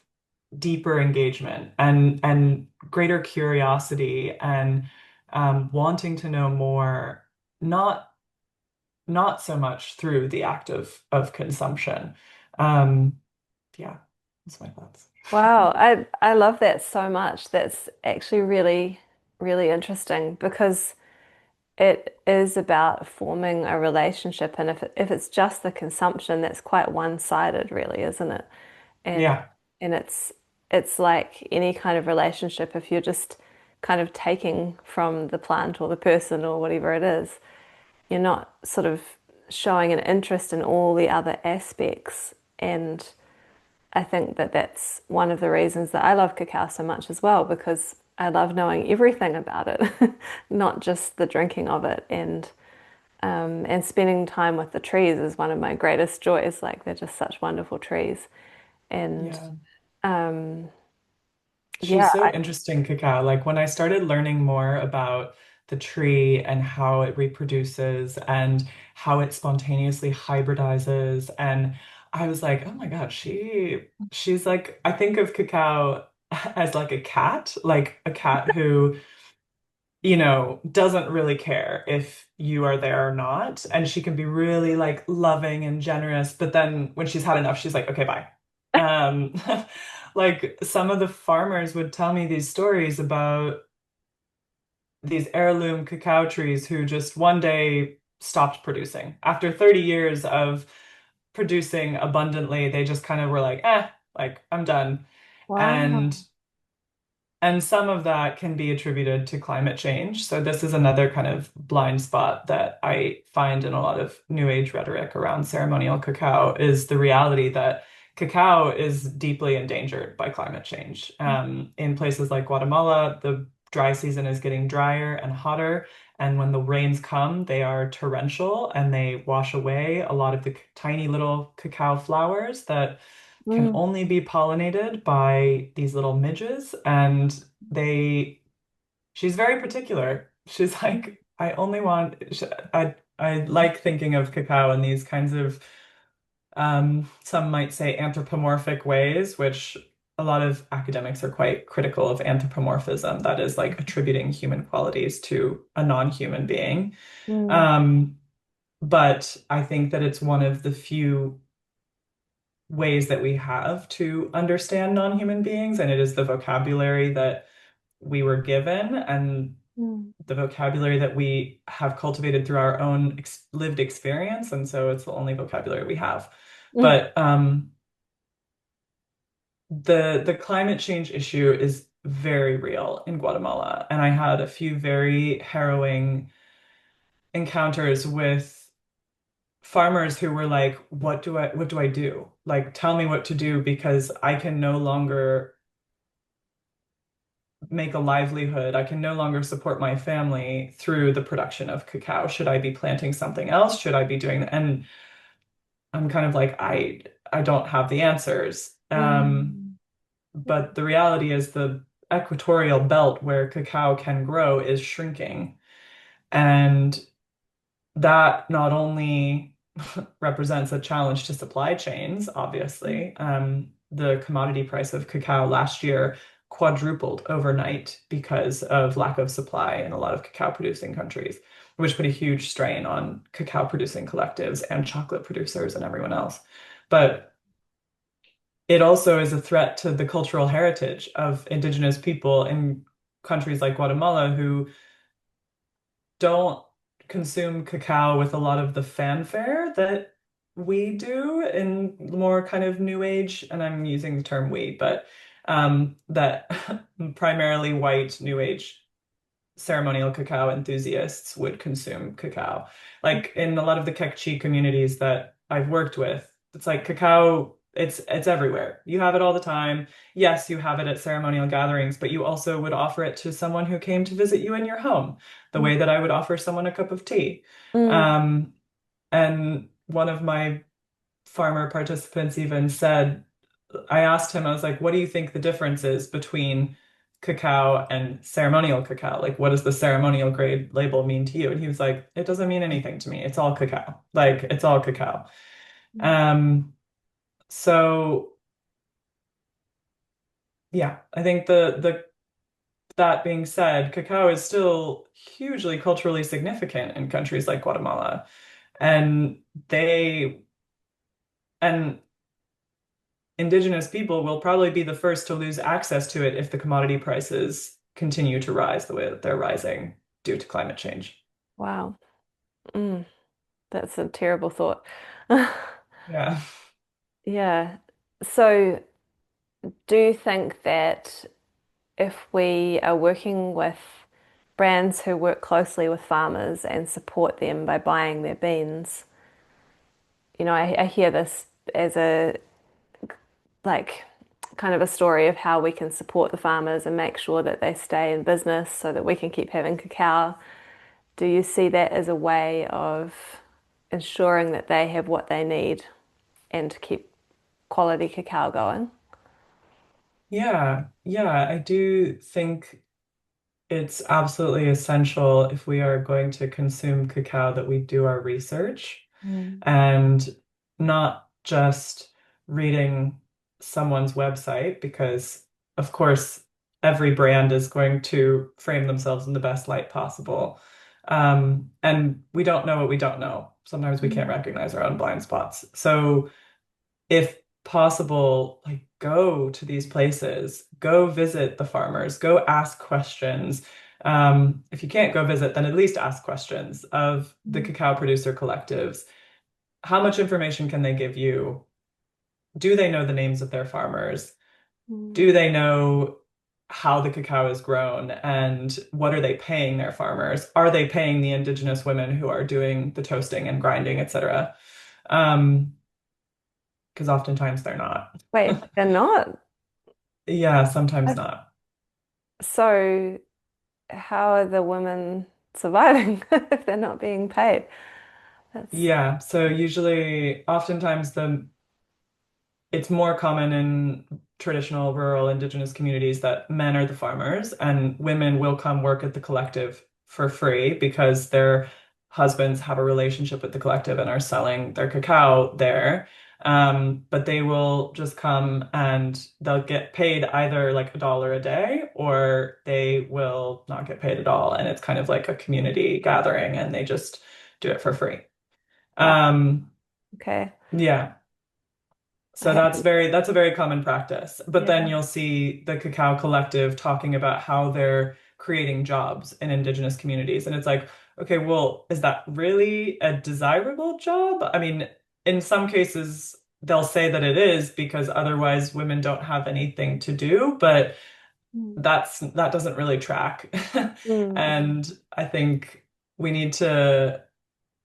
[SPEAKER 2] deeper engagement and greater curiosity and wanting to know more, not not so much through the act of consumption. Um, yeah, that's my thoughts.
[SPEAKER 1] Wow, I love that so much. That's actually really, really interesting because it is about forming a relationship, and if it's just the consumption, that's quite one-sided, really, isn't it? And
[SPEAKER 2] Yeah,
[SPEAKER 1] and it's like any kind of relationship, if you're just kind of taking from the plant or the person or whatever it is, you're not sort of showing an interest in all the other aspects. And I think that that's one of the reasons that I love cacao so much as well, because I love knowing everything about it, not just the drinking of it. And spending time with the trees is one of my greatest joys. Like they're just such wonderful trees. And
[SPEAKER 2] yeah.
[SPEAKER 1] um, yeah,
[SPEAKER 2] She's so interesting, Cacao. Like when I started learning more about the tree and how it reproduces and how it spontaneously hybridizes, and I was like, oh my God, she's like, I think of Cacao as like a cat who, doesn't really care if you are there or not. And she can be really like loving and generous, but then when she's had enough, she's like, okay, bye. Um, like some of the farmers would tell me these stories about these heirloom cacao trees who just one day stopped producing. After 30 years of producing abundantly, they just kind of were like, like I'm done. And
[SPEAKER 1] wow.
[SPEAKER 2] and some of that can be attributed to climate change. So this is another kind of blind spot that I find in a lot of New Age rhetoric around ceremonial cacao is the reality that cacao is deeply endangered by climate change. In places like Guatemala, the dry season is getting drier and hotter. And when the rains come, they are torrential and they wash away a lot of the tiny little cacao flowers that can
[SPEAKER 1] Mm.
[SPEAKER 2] only be pollinated by these little midges. And they, she's very particular. She's like, I only want, I like thinking of cacao in these kinds of some might say anthropomorphic ways, which a lot of academics are quite critical of anthropomorphism, that is like attributing human qualities to a non-human being.
[SPEAKER 1] Mm.
[SPEAKER 2] Um, but I think that it's one of the few ways that we have to understand non-human beings, and it is the vocabulary that we were given and
[SPEAKER 1] Mm.
[SPEAKER 2] the vocabulary that we have cultivated through our own ex lived experience, and so it's the only vocabulary we have.
[SPEAKER 1] Mm.
[SPEAKER 2] But the climate change issue is very real in Guatemala, and I had a few very harrowing encounters with farmers who were like, what do I do? Like, tell me what to do because I can no longer make a livelihood. I can no longer support my family through the production of cacao. Should I be planting something else? Should I be doing that? And I'm kind of like, I don't have the answers.
[SPEAKER 1] Mm.
[SPEAKER 2] But the reality is the equatorial belt where cacao can grow is shrinking. And that not only represents a challenge to supply chains, obviously. The commodity price of cacao last year quadrupled overnight because of lack of supply in a lot of cacao producing countries, which put a huge strain on cacao producing collectives and chocolate producers and everyone else. But it also is a threat to the cultural heritage of indigenous people in countries like Guatemala who don't consume cacao with a lot of the fanfare that we do in more kind of new age, and I'm using the term we, but that primarily white new age ceremonial cacao enthusiasts would consume cacao. Like in a lot of the Kekchi communities that I've worked with, it's like cacao, it's everywhere. You have it all the time. Yes, you have it at ceremonial gatherings, but you also would offer it to someone who came to visit you in your home, the way that I would offer someone a cup of tea.
[SPEAKER 1] Mm.
[SPEAKER 2] Um, and one of my farmer participants even said, I asked him, I was like, what do you think the difference is between cacao and ceremonial cacao? Like, what does the ceremonial grade label mean to you? And he was like, it doesn't mean anything to me. It's all cacao. Like, it's all cacao. Um, so yeah, I think the that being said, cacao is still hugely culturally significant in countries like Guatemala. And they and indigenous people will probably be the first to lose access to it if the commodity prices continue to rise the way that they're rising due to climate change.
[SPEAKER 1] Wow. Mm. That's a terrible thought.
[SPEAKER 2] Yeah.
[SPEAKER 1] Yeah. So, do you think that if we are working with brands who work closely with farmers and support them by buying their beans, I hear this as a like kind of a story of how we can support the farmers and make sure that they stay in business so that we can keep having cacao. Do you see that as a way of ensuring that they have what they need and to keep quality cacao going?
[SPEAKER 2] Yeah. Yeah. I do think it's absolutely essential if we are going to consume cacao that we do our research
[SPEAKER 1] Mm.
[SPEAKER 2] and not just reading someone's website, because, of course, every brand is going to frame themselves in the best light possible. And we don't know what we don't know. Sometimes we can't
[SPEAKER 1] Mm.
[SPEAKER 2] recognize our own blind spots. So, if possible, like go to these places, go visit the farmers, go ask questions. If you can't go visit, then at least ask questions of the
[SPEAKER 1] Mm.
[SPEAKER 2] cacao producer collectives. How much information can they give you? Do they know the names of their farmers?
[SPEAKER 1] Mm.
[SPEAKER 2] Do they know how the cacao is grown and what are they paying their farmers? Are they paying the indigenous women who are doing the toasting and grinding, etc.? Because oftentimes they're not.
[SPEAKER 1] Wait, they're not.
[SPEAKER 2] Yeah, sometimes
[SPEAKER 1] I-
[SPEAKER 2] not.
[SPEAKER 1] So. how are the women surviving if they're not being paid? That's
[SPEAKER 2] Yeah, so usually, oftentimes, it's more common in traditional rural indigenous communities that men are the farmers and women will come work at the collective for free because their husbands have a relationship with the collective and are selling their cacao there. But they will just come and they'll get paid either like $1 a day or they will not get paid at all. And it's kind of like a community gathering and they just do it for free.
[SPEAKER 1] wow.
[SPEAKER 2] Um,
[SPEAKER 1] Okay.
[SPEAKER 2] yeah.
[SPEAKER 1] I
[SPEAKER 2] So
[SPEAKER 1] haven't.
[SPEAKER 2] that's a very common practice. But then
[SPEAKER 1] Yeah.
[SPEAKER 2] you'll see the Cacao Collective talking about how they're creating jobs in indigenous communities. And it's like, okay, well, is that really a desirable job? I mean, in some cases, they'll say that it is because otherwise women don't have anything to do, but
[SPEAKER 1] Mm.
[SPEAKER 2] that doesn't really track.
[SPEAKER 1] Mm.
[SPEAKER 2] And I think we need to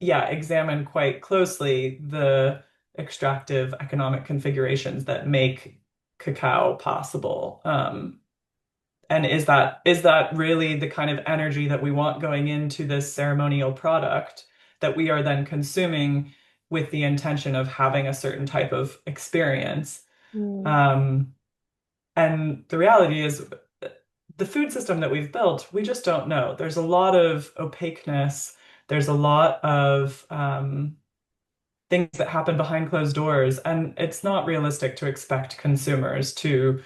[SPEAKER 2] examine quite closely the extractive economic configurations that make cacao possible. And is that really the kind of energy that we want going into this ceremonial product that we are then consuming with the intention of having a certain type of experience?
[SPEAKER 1] Mm.
[SPEAKER 2] Um, and the reality is, the food system that we've built, we just don't know. There's a lot of opaqueness. There's a lot of things that happen behind closed doors, and it's not realistic to expect consumers to,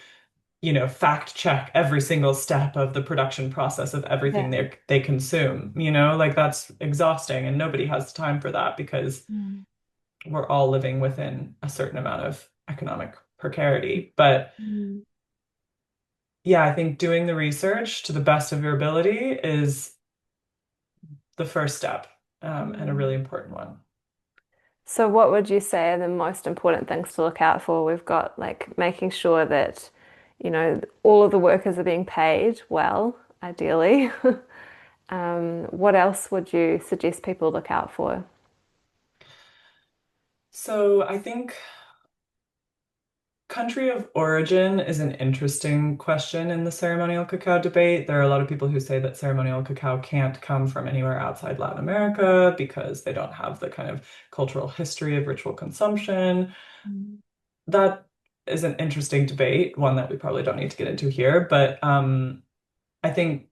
[SPEAKER 2] fact check every single step of the production process of everything
[SPEAKER 1] Yeah.
[SPEAKER 2] they consume. Like that's exhausting, and nobody has time for that because
[SPEAKER 1] Mm.
[SPEAKER 2] we're all living within a certain amount of economic precarity. But
[SPEAKER 1] Mm.
[SPEAKER 2] yeah, I think doing the research to the best of your ability is the first step, and a really
[SPEAKER 1] Mm.
[SPEAKER 2] important one.
[SPEAKER 1] So, what would you say are the most important things to look out for? We've got like making sure that, all of the workers are being paid well, ideally. What else would you suggest people look out for?
[SPEAKER 2] So I think country of origin is an interesting question in the ceremonial cacao debate. There are a lot of people who say that ceremonial cacao can't come from anywhere outside Latin America because they don't have the kind of cultural history of ritual consumption.
[SPEAKER 1] Mm.
[SPEAKER 2] That is an interesting debate, one that we probably don't need to get into here, but I think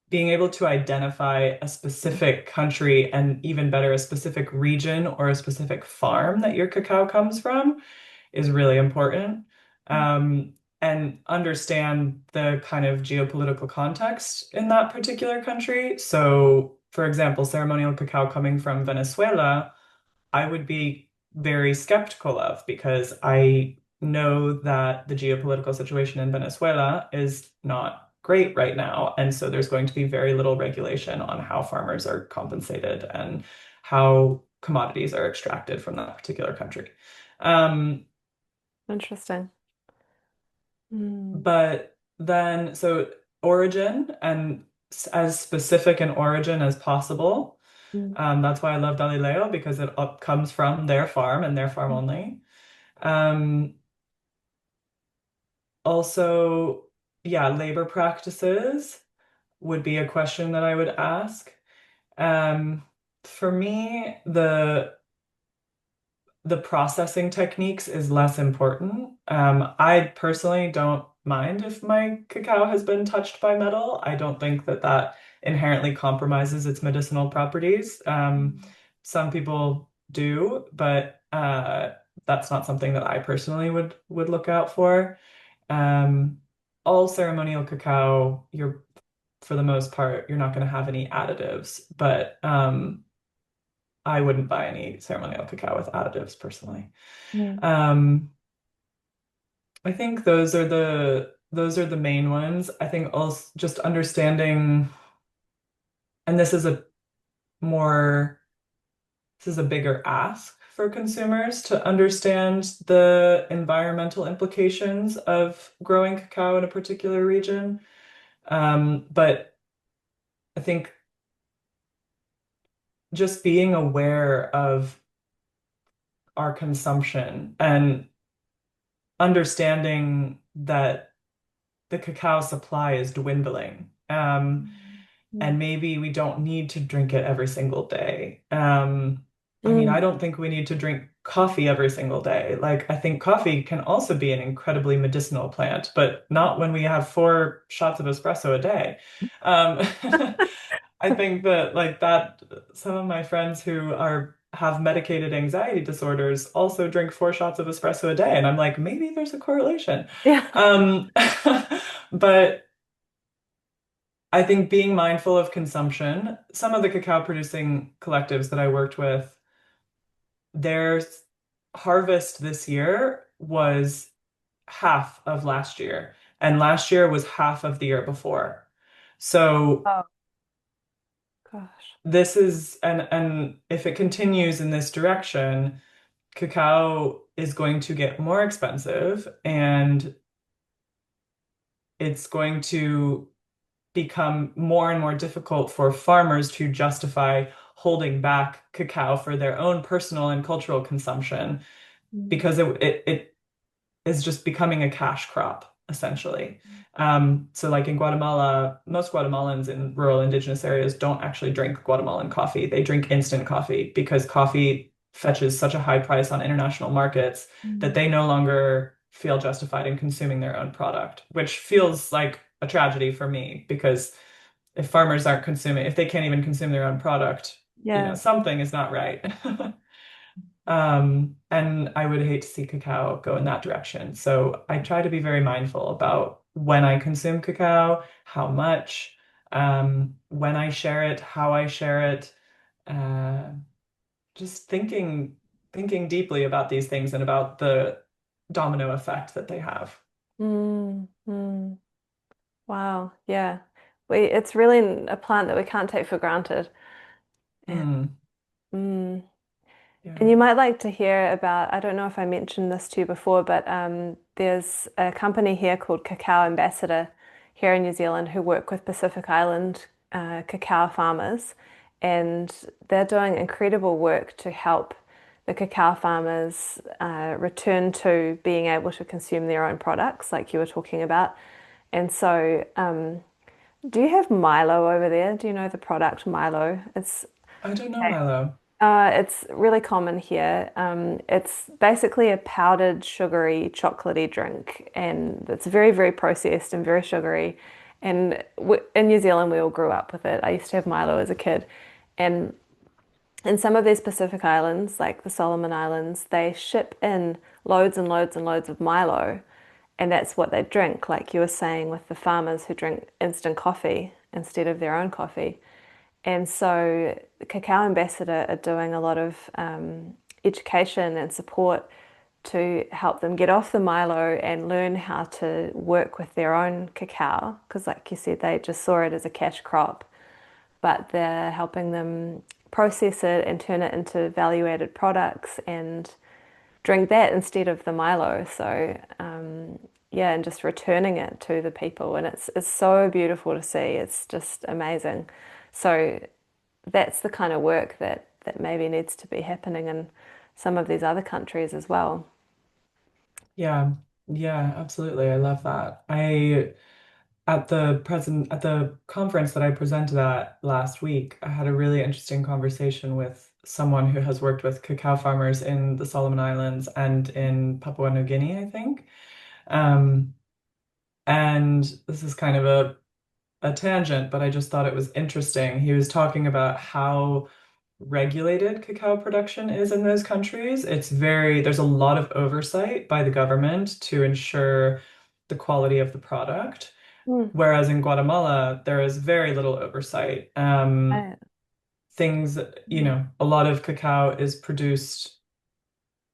[SPEAKER 2] being able to identify a specific country and even better, a specific region or a specific farm that your cacao comes from is really important. And understand the kind of geopolitical context in that particular country. So, for example, ceremonial cacao coming from Venezuela, I would be very skeptical of because I know that the geopolitical situation in Venezuela is not great right now. And so there's going to be very little regulation on how farmers are compensated and how commodities are extracted from that particular country. Um,
[SPEAKER 1] Interesting. Mm.
[SPEAKER 2] but then, so origin and as specific an origin as possible.
[SPEAKER 1] Mm.
[SPEAKER 2] That's why I love Galileo because it up comes from their farm and their farm only. Um, Also, yeah, labor practices would be a question that I would ask. For me, the processing techniques is less important. I personally don't mind if my cacao has been touched by metal. I don't think that that inherently compromises its medicinal properties. Some people do, but that's not something that I personally would look out for. Um, all ceremonial cacao, for the most part, you're not going to have any additives, but I wouldn't buy any ceremonial cacao with additives personally.
[SPEAKER 1] Mm.
[SPEAKER 2] Um, I think those are the main ones. I think also just understanding, and more this is a bigger ask for consumers to understand the environmental implications of growing cacao in a particular region. But I think just being aware of our consumption and understanding that the cacao supply is dwindling. And
[SPEAKER 1] Mm.
[SPEAKER 2] maybe we don't need to drink it every single day. I mean,
[SPEAKER 1] Mm.
[SPEAKER 2] I don't think we need to drink coffee every single day. Like, I think coffee can also be an incredibly medicinal plant, but not when we have 4 shots of espresso a day. Um, I think that like that some of my friends who are have medicated anxiety disorders also drink 4 shots of espresso a day, and I'm like, maybe there's a correlation.
[SPEAKER 1] Yeah.
[SPEAKER 2] Um, but I think being mindful of consumption, some of the cacao producing collectives that I worked with, their harvest this year was half of last year, and last year was half of the year before. So
[SPEAKER 1] Oh gosh.
[SPEAKER 2] this is, and if it continues in this direction, cacao is going to get more expensive and it's going to become more and more difficult for farmers to justify holding back cacao for their own personal and cultural consumption
[SPEAKER 1] Mm.
[SPEAKER 2] because it is just becoming a cash crop, essentially. So like in Guatemala, most Guatemalans in rural indigenous areas don't actually drink Guatemalan coffee. They drink instant coffee because coffee fetches such a high price on international markets that
[SPEAKER 1] Mm.
[SPEAKER 2] they no longer feel justified in consuming their own product, which feels like a tragedy for me because if farmers aren't consuming, if they can't even consume their own product,
[SPEAKER 1] Yeah.
[SPEAKER 2] something is not right. And I would hate to see cacao go in that direction. So I try to be very mindful about when I consume cacao, how much, when I share it, how I share it, uh, just thinking deeply about these things and about the domino effect that they have.
[SPEAKER 1] Mm. Mm. Wow. Yeah. It's really a plant that we can't take for granted. And,
[SPEAKER 2] Mm,
[SPEAKER 1] mm. And
[SPEAKER 2] yeah.
[SPEAKER 1] you might like to hear about, I don't know if I mentioned this to you before, but there's a company here called Cacao Ambassador here in New Zealand who work with Pacific Island cacao farmers. And they're doing incredible work to help the cacao farmers return to being able to consume their own products, like you were talking about. And so, do you have Milo over there? Do you know the product Milo?
[SPEAKER 2] I don't know, Milo.
[SPEAKER 1] It's really common here. It's basically a powdered, sugary, chocolatey drink, and it's very, very processed and very sugary. And in New Zealand, we all grew up with it. I used to have Milo as a kid, and in some of these Pacific islands, like the Solomon Islands, they ship in loads and loads and loads of Milo, and that's what they drink, like you were saying with the farmers who drink instant coffee instead of their own coffee. And so the Cacao Ambassador are doing a lot of education and support to help them get off the Milo and learn how to work with their own cacao. Because, like you said, they just saw it as a cash crop, but they're helping them process it and turn it into value added products and drink that instead of the Milo. So, yeah, and just returning it to the people. And it's so beautiful to see. It's just amazing. So, that's the kind of work that maybe needs to be happening in some of these other countries as well.
[SPEAKER 2] Yeah, yeah, absolutely. I love that. I at the conference that I presented at last week, I had a really interesting conversation with someone who has worked with cacao farmers in the Solomon Islands and in Papua New Guinea, I think. Um, and this is kind of a tangent, but I just thought it was interesting. He was talking about how regulated cacao production is in those countries. There's a lot of oversight by the government to ensure the quality of the product.
[SPEAKER 1] Mm.
[SPEAKER 2] Whereas in Guatemala, there is very little oversight.
[SPEAKER 1] Right.
[SPEAKER 2] Things,
[SPEAKER 1] Mm.
[SPEAKER 2] a lot of cacao is produced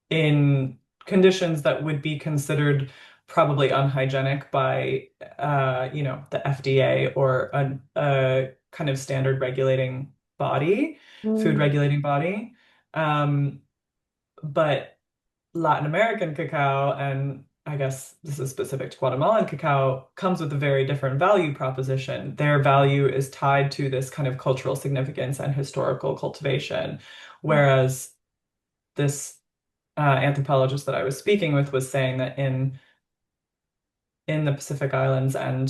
[SPEAKER 2] in conditions that would be considered probably unhygienic by, the FDA or a kind of standard regulating body, food
[SPEAKER 1] Mm.
[SPEAKER 2] regulating body. Um, but Latin American cacao, and I guess this is specific to Guatemalan cacao, comes with a very different value proposition. Their value is tied to this kind of cultural significance and historical cultivation, whereas this anthropologist that I was speaking with was saying that in the Pacific Islands and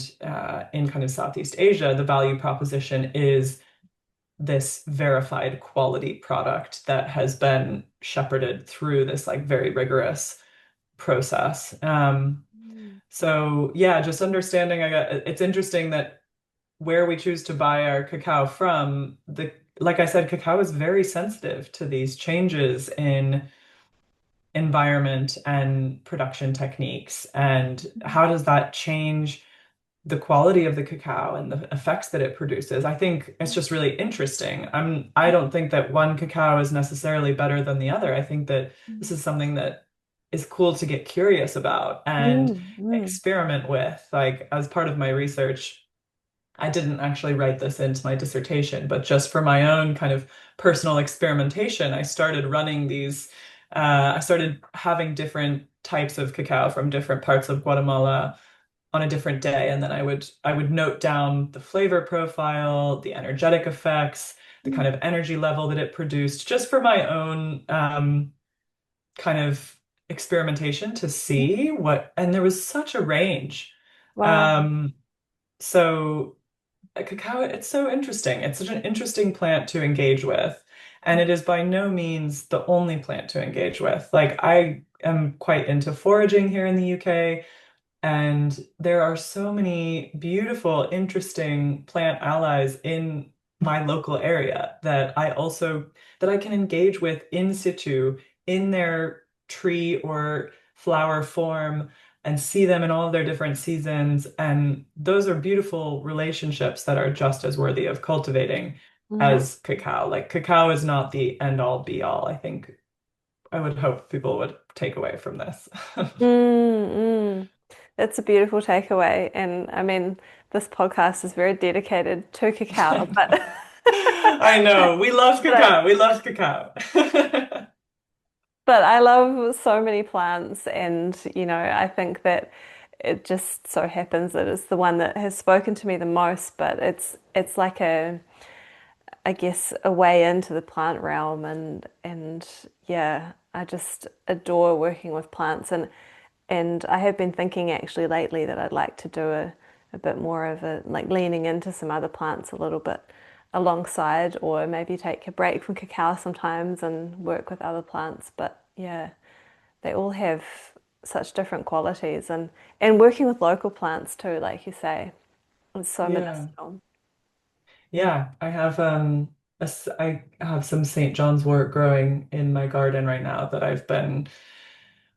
[SPEAKER 2] in kind of Southeast Asia, the value proposition is this verified quality product that has been shepherded through this like very rigorous process.
[SPEAKER 1] Mm.
[SPEAKER 2] So yeah, just understanding, it's interesting that where we choose to buy our cacao from, like I said, cacao is very sensitive to these changes in environment and production techniques. And how does that change the quality of the cacao and the effects that it produces? I think it's just really interesting. I don't think that one cacao is necessarily better than the other. I think that this is something that is cool to get curious about and
[SPEAKER 1] Mm, mm.
[SPEAKER 2] experiment with. Like as part of my research, I didn't actually write this into my dissertation, but just for my own kind of personal experimentation, I started running these. I started having different types of cacao from different parts of Guatemala on a different day, and then I would note down the flavor profile, the energetic effects, the kind of energy level that it produced, just for my own kind of experimentation to see what. And there was such a range.
[SPEAKER 1] Wow.
[SPEAKER 2] Um, so cacao, it's so interesting. It's such an interesting plant to engage with. And it is by no means the only plant to engage with. Like I am quite into foraging here in the UK. And there are so many beautiful, interesting plant allies in my local area that I can engage with in situ in their tree or flower form and see them in all of their different seasons. And those are beautiful relationships that are just as worthy of cultivating
[SPEAKER 1] Mm.
[SPEAKER 2] as cacao. Like cacao is not the end all be all, I think I would hope people would take away from this.
[SPEAKER 1] Mm, mm. That's a beautiful takeaway. And I mean, this podcast is very dedicated to cacao, but
[SPEAKER 2] I know. We love
[SPEAKER 1] but
[SPEAKER 2] cacao. We love cacao.
[SPEAKER 1] but I love so many plants, and I think that it just so happens that it's the one that has spoken to me the most, but it's like I guess a way into the plant realm, and yeah, I just adore working with plants, and I have been thinking actually lately that I'd like to do a bit more of a like leaning into some other plants a little bit alongside, or maybe take a break from cacao sometimes and work with other plants. But yeah, they all have such different qualities, and working with local plants too, like you say, it's so
[SPEAKER 2] Yeah.
[SPEAKER 1] medicinal.
[SPEAKER 2] Yeah, I have some St. John's wort growing in my garden right now that I've been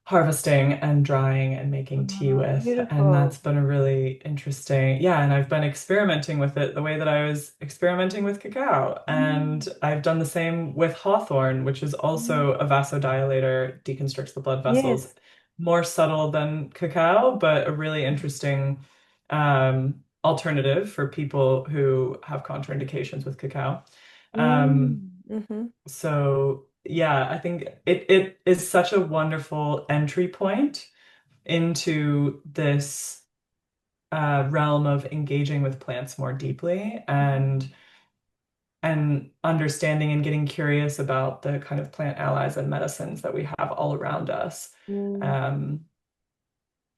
[SPEAKER 2] harvesting and drying and making tea
[SPEAKER 1] Oh,
[SPEAKER 2] with. And
[SPEAKER 1] beautiful.
[SPEAKER 2] that's been a really interesting, yeah. And I've been experimenting with it the way that I was experimenting with cacao. And
[SPEAKER 1] Mm,
[SPEAKER 2] I've done the same with hawthorn, which is
[SPEAKER 1] mm.
[SPEAKER 2] also a vasodilator, deconstricts the blood vessels,
[SPEAKER 1] Yes.
[SPEAKER 2] more subtle than cacao, but a really interesting alternative for people who have contraindications with cacao. Um,
[SPEAKER 1] Mm, hmm.
[SPEAKER 2] so yeah, I think it is such a wonderful entry point into this realm of engaging with plants more deeply and understanding and getting curious about the kind of plant allies and medicines that we have all around us.
[SPEAKER 1] Mm.
[SPEAKER 2] Um,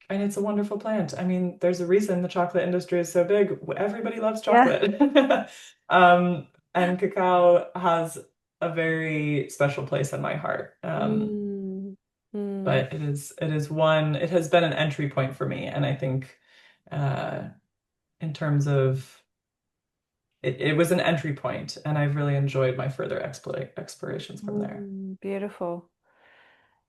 [SPEAKER 2] and it's a wonderful plant. I mean, there's a reason the chocolate industry is so big. Everybody loves
[SPEAKER 1] Yeah.
[SPEAKER 2] chocolate. And cacao has a very special place in my heart.
[SPEAKER 1] Mm, mm,
[SPEAKER 2] But it has been an entry point for me. And I think uh, in terms of it was an entry point, and I've really enjoyed my further explorations from there.
[SPEAKER 1] beautiful.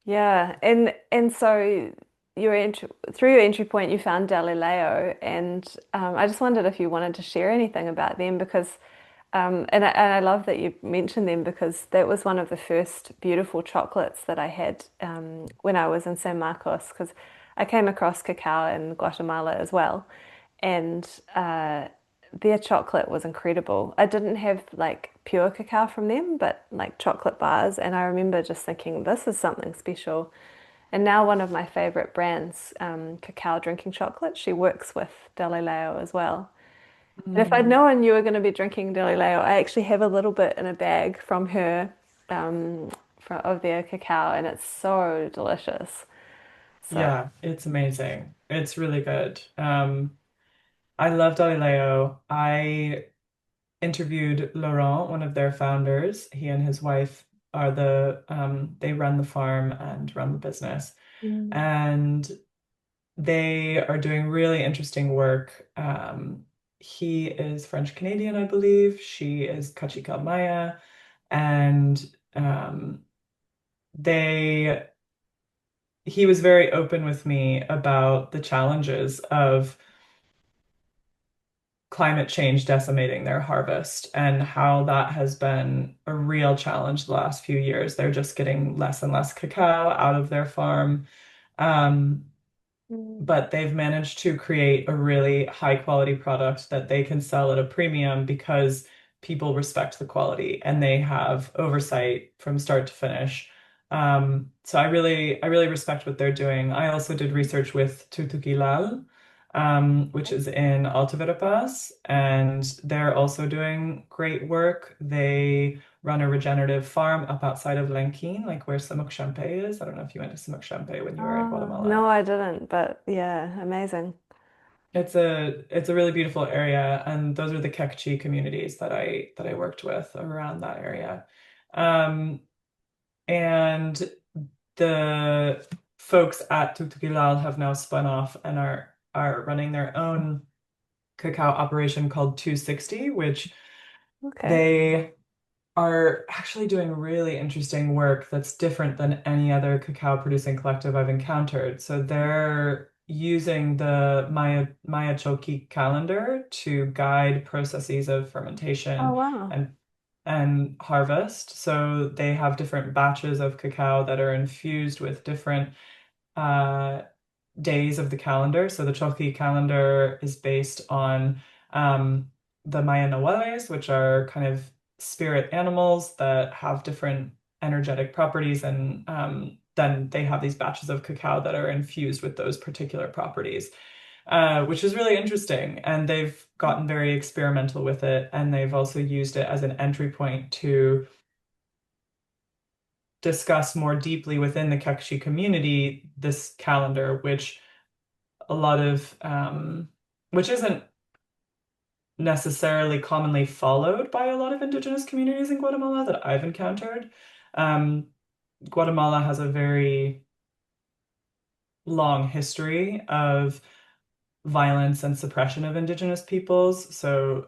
[SPEAKER 1] Yeah, and so your entry through your entry point, you found Galileo, and I just wondered if you wanted to share anything about them because, and I love that you mentioned them because that was one of the first beautiful chocolates that I had when I was in San Marcos because I came across cacao in Guatemala as well, and their chocolate was incredible. I didn't have like pure cacao from them, but like chocolate bars. And I remember just thinking, this is something special. And now one of my favorite brands, Cacao Drinking Chocolate, she works with Galileo as well. And if I'd
[SPEAKER 2] Mm.
[SPEAKER 1] known you were going to be drinking Galileo, I actually have a little bit in a bag from her, of their cacao, and it's so delicious. So,
[SPEAKER 2] Yeah, it's amazing. It's really good. I love Galileo. I interviewed Laurent, one of their founders. He and his wife are they run the farm and run the business.
[SPEAKER 1] mm.
[SPEAKER 2] And they are doing really interesting work. He is French Canadian, I believe. She is Kachika Maya. And they he was very open with me about the challenges of climate change decimating their harvest and how that has been a real challenge the last few years. They're just getting less and less cacao out of their farm. Um,
[SPEAKER 1] Mm.
[SPEAKER 2] but they've managed to create a really high quality product that they can sell at a premium because people respect the quality and they have oversight from start to finish. So I really respect what they're doing. I also did research with Tutukilal, which is in Alta Verapaz, and they're also doing great work. They run a regenerative farm up outside of Lenquin, like where Samuk Champey is. I don't know if you went to Samuk Champey when you were in
[SPEAKER 1] Oh,
[SPEAKER 2] Guatemala.
[SPEAKER 1] no, I didn't, but yeah, amazing.
[SPEAKER 2] It's a really beautiful area, and those are the Kekchi communities that I worked with around that area. Um, and the folks at Tuktukilal have now spun off and are running their own cacao operation called 260, which
[SPEAKER 1] Okay.
[SPEAKER 2] they are actually doing really interesting work that's different than any other cacao producing collective I've encountered. So they're using the Maya Choki calendar to guide processes of
[SPEAKER 1] Oh,
[SPEAKER 2] fermentation
[SPEAKER 1] wow.
[SPEAKER 2] and harvest. So they have different batches of cacao that are infused with different uh, days of the calendar. So the Choki calendar is based on the Maya Noeles, which are kind of spirit animals that have different energetic properties, and then they have these batches of cacao that are infused with those particular properties, which is really interesting. And they've gotten very experimental with it, and they've also used it as an entry point to discuss more deeply within the Kekchi community this calendar, which a lot of which isn't necessarily commonly followed by a lot of indigenous communities in Guatemala that I've encountered. Um, Guatemala has a very long history of violence and suppression of indigenous peoples. So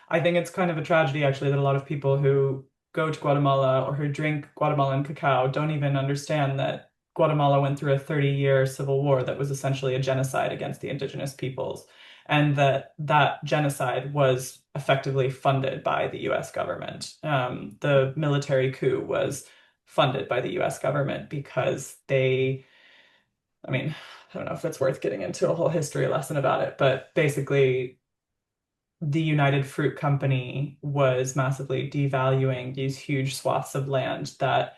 [SPEAKER 2] I think it's kind of a tragedy, actually, that a lot of people who go to Guatemala or who drink Guatemalan cacao don't even understand that Guatemala went through a 30-year civil war that was essentially a genocide against the indigenous peoples, and that that genocide was effectively funded by the US government. The military coup was funded by the US government because I mean, I don't know if it's worth getting into a whole history lesson about it, but basically, the United Fruit Company was massively devaluing these huge swaths of land that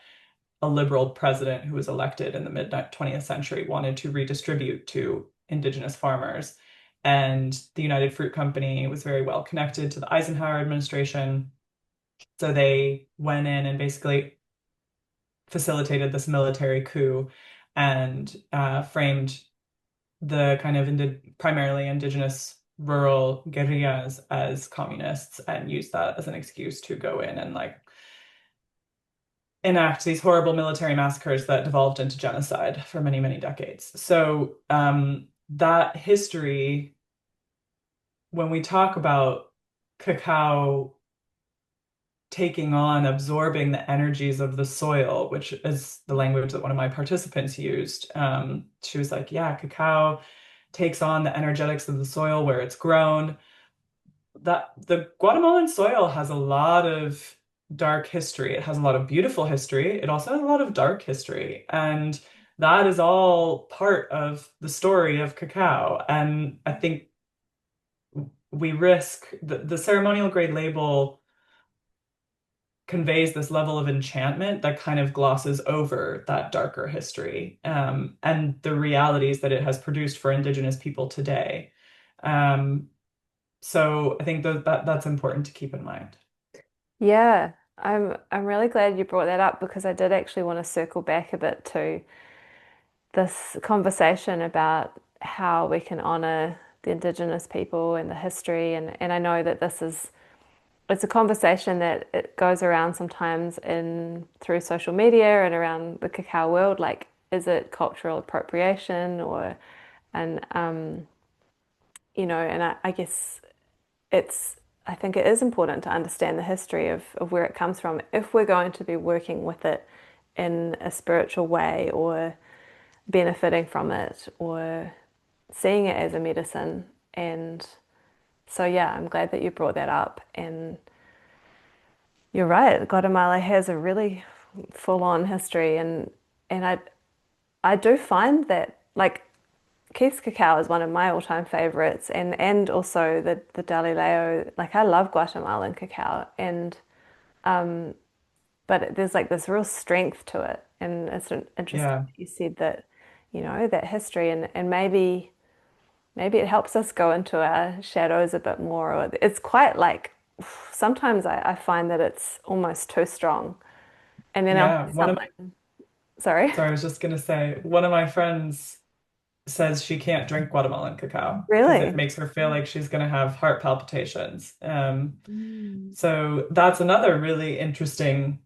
[SPEAKER 2] a liberal president who was elected in the mid 20th century wanted to redistribute to indigenous farmers. And the United Fruit Company was very well connected to the Eisenhower administration. So they went in and basically facilitated this military coup and framed the kind of primarily indigenous rural guerrillas as communists and use that as an excuse to go in and like enact these horrible military massacres that devolved into genocide for many, many decades. So that history, when we talk about cacao taking on, absorbing the energies of the soil, which is the language that one of my participants used. She was like, yeah, cacao takes on the energetics of the soil where it's grown. That the Guatemalan soil has a lot of dark history. It has a lot of beautiful history. It also has a lot of dark history. And that is all part of the story of cacao. And I think we risk the ceremonial grade label conveys this level of enchantment that kind of glosses over that darker history and the realities that it has produced for Indigenous people today. Um, so I think that's important to keep in mind.
[SPEAKER 1] Yeah, I'm really glad you brought that up because I did actually want to circle back a bit to this conversation about how we can honor the Indigenous people and the history, and I know that it's a conversation that it goes around sometimes in through social media and around the cacao world. Like, is it cultural appropriation or and and I guess it's I think it is important to understand the history of where it comes from if we're going to be working with it in a spiritual way or benefiting from it or seeing it as a medicine. And so, yeah, I'm glad that you brought that up. And you're right, Guatemala has a really full-on history, and I do find that like Keith's cacao is one of my all-time favorites, and also the Dalileo. Like I love Guatemalan cacao, and but there's like this real strength to it, and it's interesting
[SPEAKER 2] Yeah.
[SPEAKER 1] that you said that, that history, and maybe it helps us go into our shadows a bit more. Or it's quite like sometimes I find that it's almost too strong, and then I'll
[SPEAKER 2] Yeah.
[SPEAKER 1] hear something. Sorry,
[SPEAKER 2] Sorry, I was just gonna say, one of my friends says she can't drink Guatemalan cacao because it
[SPEAKER 1] really?
[SPEAKER 2] makes her feel like she's gonna have heart palpitations.
[SPEAKER 1] Mm.
[SPEAKER 2] So that's another really interesting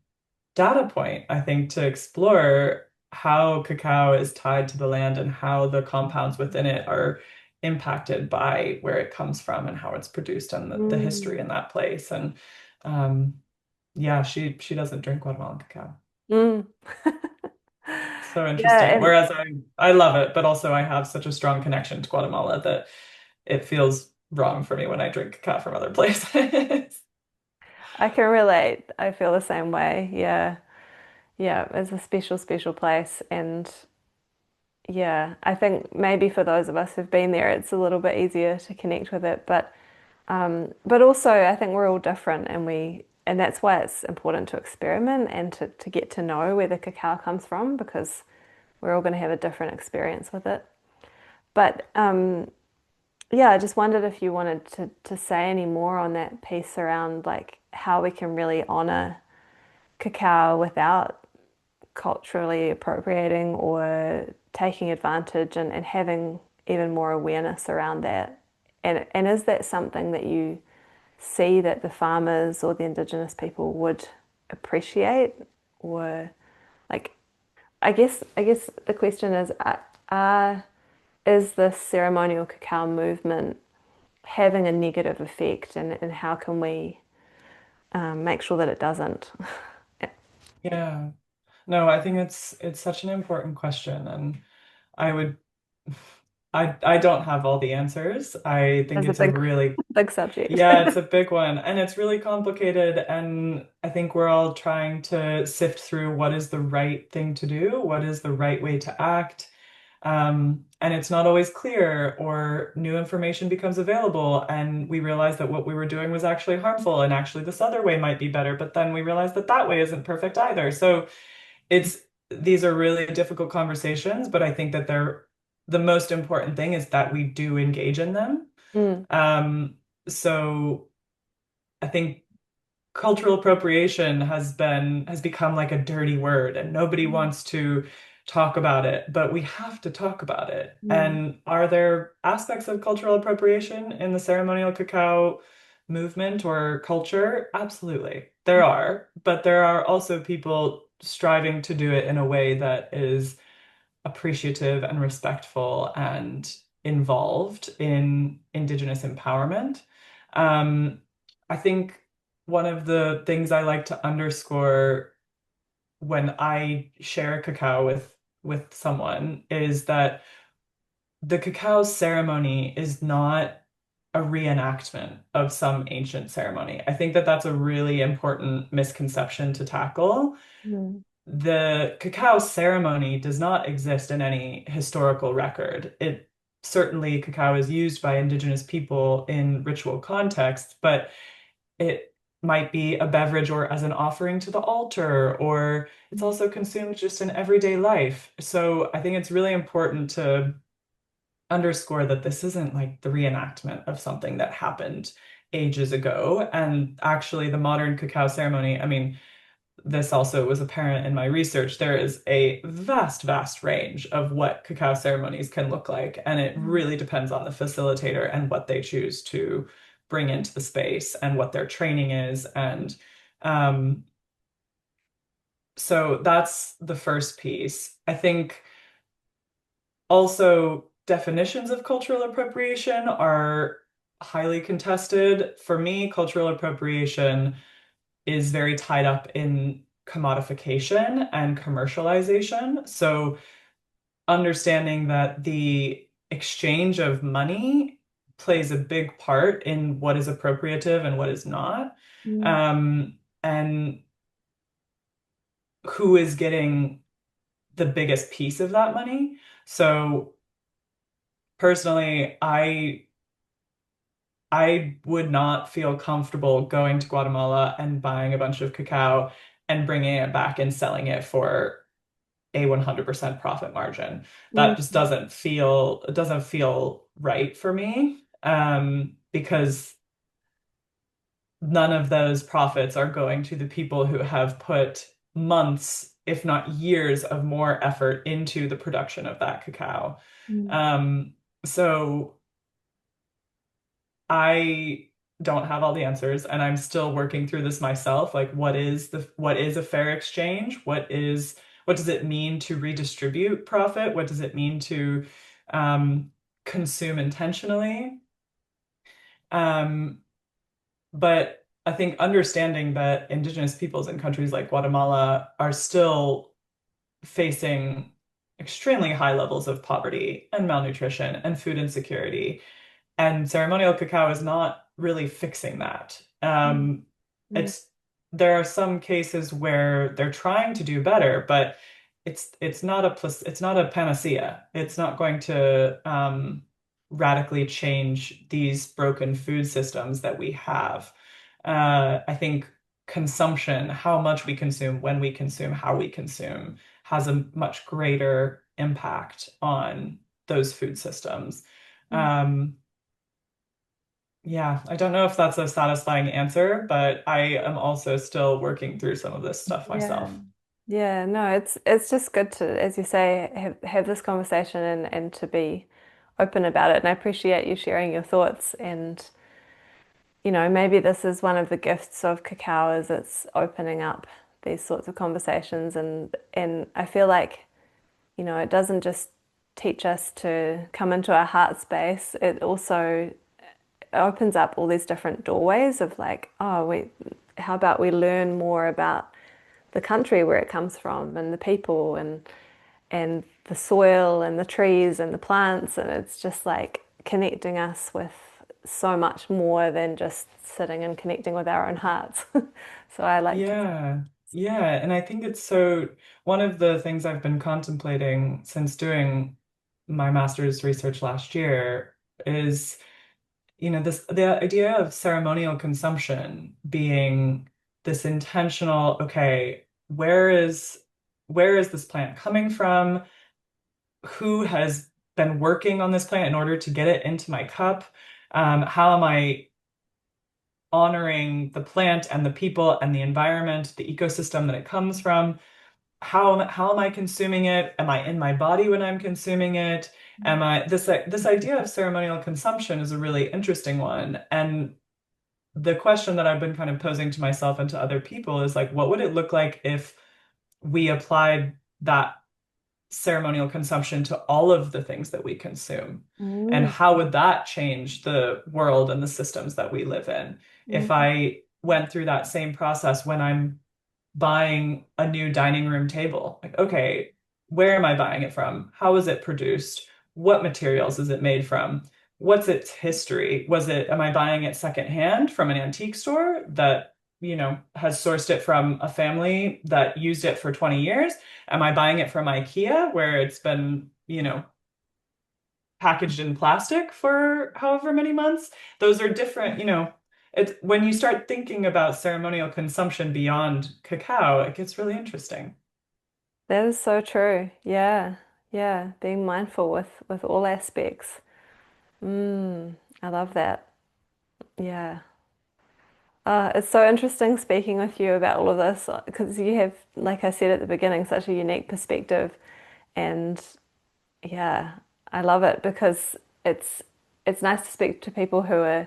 [SPEAKER 2] data point, I think, to explore how cacao is tied to the land and how the compounds within it are impacted by where it comes from and how it's produced and the history
[SPEAKER 1] Mm.
[SPEAKER 2] in that place. And um, yeah, she doesn't drink Guatemalan cacao.
[SPEAKER 1] Mm.
[SPEAKER 2] So
[SPEAKER 1] Yeah,
[SPEAKER 2] interesting.
[SPEAKER 1] and
[SPEAKER 2] Whereas I love it, but also I have such a strong connection to Guatemala that it feels wrong for me when I drink cacao from other places.
[SPEAKER 1] I can relate. I feel the same way. Yeah. Yeah, it's a special, special place. And yeah, I think maybe for those of us who've been there, it's a little bit easier to connect with it. But also I think we're all different and that's why it's important to experiment and to get to know where the cacao comes from because we're all going to have a different experience with it. But yeah, I just wondered if you wanted to say any more on that piece around like how we can really honor cacao without culturally appropriating or taking advantage and having even more awareness around that. And is that something that you see that the farmers or the indigenous people would appreciate or like I guess the question is is this ceremonial cacao movement having a negative effect and how can we make sure that it doesn't?
[SPEAKER 2] Yeah. No, I think it's such an important question, and I would I don't have all the answers. I think
[SPEAKER 1] It's a
[SPEAKER 2] it's a
[SPEAKER 1] big
[SPEAKER 2] really
[SPEAKER 1] big subject.
[SPEAKER 2] yeah, it's a big one, and it's really complicated, and I think we're all trying to sift through what is the right thing to do, what is the right way to act. And it's not always clear, or new information becomes available, and we realize that what we were doing was actually harmful, and actually this other way might be better, but then we realize that that way isn't perfect either. So it's these are really difficult conversations, but I think that they're the most important thing is that we do engage in them.
[SPEAKER 1] Mm,
[SPEAKER 2] Um, so I think cultural appropriation has become like a dirty word and nobody
[SPEAKER 1] mm,
[SPEAKER 2] wants to talk about it, but we have to talk about it.
[SPEAKER 1] mm,
[SPEAKER 2] And are there aspects of cultural appropriation in the ceremonial cacao movement or culture? Absolutely. There are, but there are also people striving to do it in a way that is appreciative and respectful and involved in Indigenous empowerment. Um, I think one of the things I like to underscore when I share cacao with someone is that the cacao ceremony is not a reenactment of some ancient ceremony. I think that that's a really important misconception to tackle.
[SPEAKER 1] mm,
[SPEAKER 2] The cacao ceremony does not exist in any historical record. It certainly cacao is used by indigenous people in ritual contexts, but it might be a beverage or as an offering to the altar, or it's also consumed just in everyday life. So I think it's really important to underscore that this isn't like the reenactment of something that happened ages ago. And actually, the modern cacao ceremony, I mean, this also was apparent in my research, there is a vast, vast range of what cacao ceremonies can look like. And it
[SPEAKER 1] Mm.
[SPEAKER 2] really depends on the facilitator and what they choose to bring into the space and what their training is. And um, so that's the first piece. I think also definitions of cultural appropriation are highly contested. For me, cultural appropriation is very tied up in commodification and commercialization. So understanding that the exchange of money plays a big part in what is appropriative and what is not,
[SPEAKER 1] Mm.
[SPEAKER 2] and who is getting the biggest piece of that money. So personally, I would not feel comfortable going to Guatemala and buying a bunch of cacao and bringing it back and selling it for a 100% profit margin. That just
[SPEAKER 1] Mm.
[SPEAKER 2] doesn't feel right for me, because none of those profits are going to the people who have put months, if not years, of more effort into the production of that cacao.
[SPEAKER 1] Mm.
[SPEAKER 2] Um, so I don't have all the answers, and I'm still working through this myself. Like, what is a fair exchange? What does it mean to redistribute profit? What does it mean to um, consume intentionally? Um, but I think understanding that indigenous peoples in countries like Guatemala are still facing extremely high levels of poverty and malnutrition and food insecurity, and ceremonial cacao is not really fixing that.
[SPEAKER 1] Mm. Mm.
[SPEAKER 2] It's There are some cases where they're trying to do better, but it's not a panacea. It's not going to radically change these broken food systems that we have. I think consumption, how much we consume, when we consume, how we consume, has a much greater impact on those food systems.
[SPEAKER 1] Mm.
[SPEAKER 2] Um, yeah, I don't know if that's a satisfying answer, but I am also still working through some of this stuff
[SPEAKER 1] Yeah.
[SPEAKER 2] myself.
[SPEAKER 1] Yeah, no, it's just good to, as you say, have this conversation and to be open about it. And I appreciate you sharing your thoughts. And, maybe this is one of the gifts of cacao is it's opening up these sorts of conversations. And I feel like, it doesn't just teach us to come into our heart space. It also opens up all these different doorways of like, oh, how about we learn more about the country where it comes from and the people and the soil and the trees and the plants, and it's just like connecting us with so much more than just sitting and connecting with our own hearts. So I like to.
[SPEAKER 2] Yeah, yeah, and I think it's so one of the things I've been contemplating since doing my master's research last year is, this the idea of ceremonial consumption being this intentional, okay, where is this plant coming from? Who has been working on this plant in order to get it into my cup? How am I honoring the plant and the people and the environment, the ecosystem that it comes from? How am I consuming it? Am I in my body when I'm consuming it? Am I this idea of ceremonial consumption is a really interesting one. And the question that I've been kind of posing to myself and to other people is like, what would it look like if we applied that ceremonial consumption to all of the things that we consume? And
[SPEAKER 1] Mm,
[SPEAKER 2] how would that change the world and the systems that we live in? If
[SPEAKER 1] mm,
[SPEAKER 2] I went through that same process when I'm buying a new dining room table. Like, okay, where am I buying it from? How is it produced? What materials is it made from? What's its history? Am I buying it secondhand from an antique store that, has sourced it from a family that used it for 20 years? Am I buying it from IKEA where it's been, packaged in plastic for however many months? Those are different, it's when you start thinking about ceremonial consumption beyond cacao, it gets really interesting.
[SPEAKER 1] that is so true. Yeah, yeah, being mindful with all aspects. I love that. Yeah. It's so interesting speaking with you about all of this because you have, like I said at the beginning, such a unique perspective. And yeah, I love it because it's it's nice to speak to people who are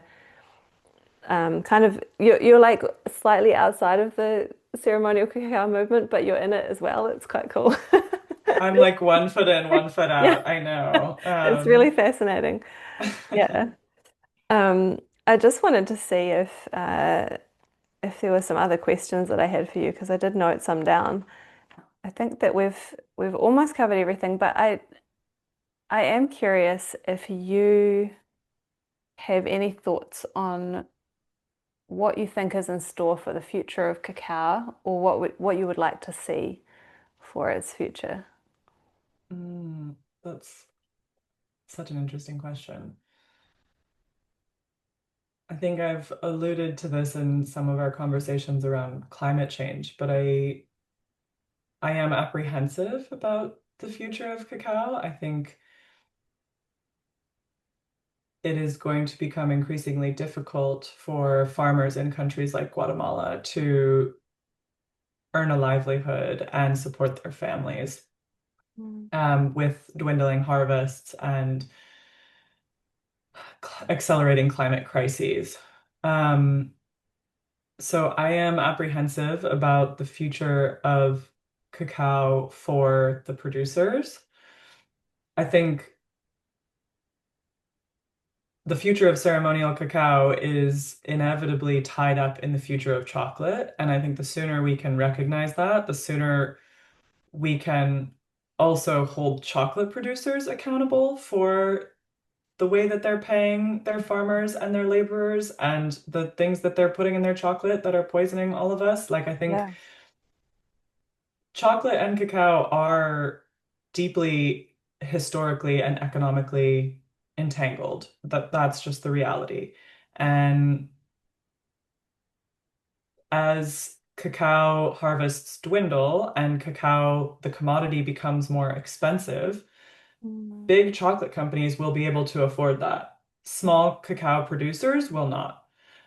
[SPEAKER 1] kind of you're like slightly outside of the ceremonial cacao movement, but you're in it as well. It's quite cool.
[SPEAKER 2] I'm like 1 foot in, 1 foot
[SPEAKER 1] Yeah,
[SPEAKER 2] out. I know.
[SPEAKER 1] it's really fascinating. Yeah. I just wanted to see if there were some other questions that I had for you because I did note some down. I think that we've almost covered everything, but I am curious if you have any thoughts on what you think is in store for the future of cacao, or what you would like to see for its future.
[SPEAKER 2] That's such an interesting question. I think I've alluded to this in some of our conversations around climate change, but I am apprehensive about the future of cacao. I think it is going to become increasingly difficult for farmers in countries like Guatemala to earn a livelihood and support their families,
[SPEAKER 1] Mm.
[SPEAKER 2] with dwindling harvests and accelerating climate crises. Um, so I am apprehensive about the future of cacao for the producers. I think the future of ceremonial cacao is inevitably tied up in the future of chocolate. And I think the sooner we can recognize that, the sooner we can also hold chocolate producers accountable for the way that they're paying their farmers and their laborers and the things that they're putting in their chocolate that are poisoning all of us. Like, I think
[SPEAKER 1] Yeah.
[SPEAKER 2] chocolate and cacao are deeply historically and economically entangled. That's just the reality. And as cacao harvests dwindle and cacao, the commodity, becomes more expensive,
[SPEAKER 1] Mm.
[SPEAKER 2] big chocolate companies will be able to afford that. Small cacao producers will not.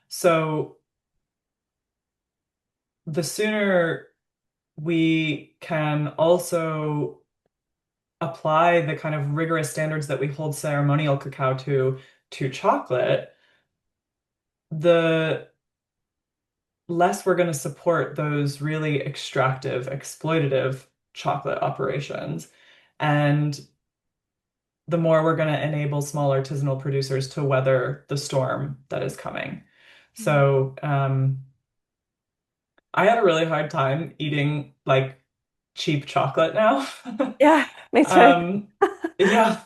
[SPEAKER 2] So the sooner we can also apply the kind of rigorous standards that we hold ceremonial cacao to chocolate, the less we're going to support those really extractive, exploitative chocolate operations. And the more we're going to enable small artisanal producers to weather the storm that is coming.
[SPEAKER 1] Mm.
[SPEAKER 2] So, I had a really hard time eating like cheap chocolate now.
[SPEAKER 1] Yeah, me too.
[SPEAKER 2] Um, yeah,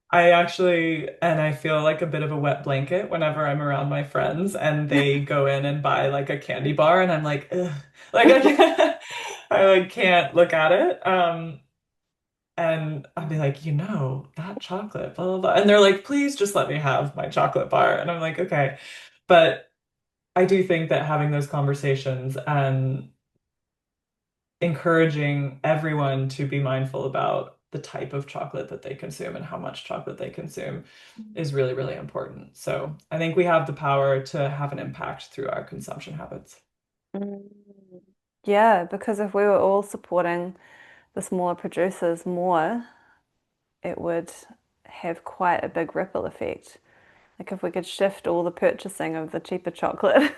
[SPEAKER 2] I actually, and I feel like a bit of a wet blanket whenever I'm around my friends and they go in and buy like a candy bar and I'm like, ugh. Like I can't, I like can't look at it. And I'd be like, that chocolate, blah, blah, blah. And they're like, please just let me have my chocolate bar. And I'm like, okay. But I do think that having those conversations and encouraging everyone to be mindful about the type of chocolate that they consume and how much chocolate they consume is really, really important. So I think we have the power to have an impact through our consumption habits.
[SPEAKER 1] Mm. Yeah, because if we were all supporting the smaller producers more, it would have quite a big ripple effect. Like if we could shift all the purchasing of the cheaper chocolate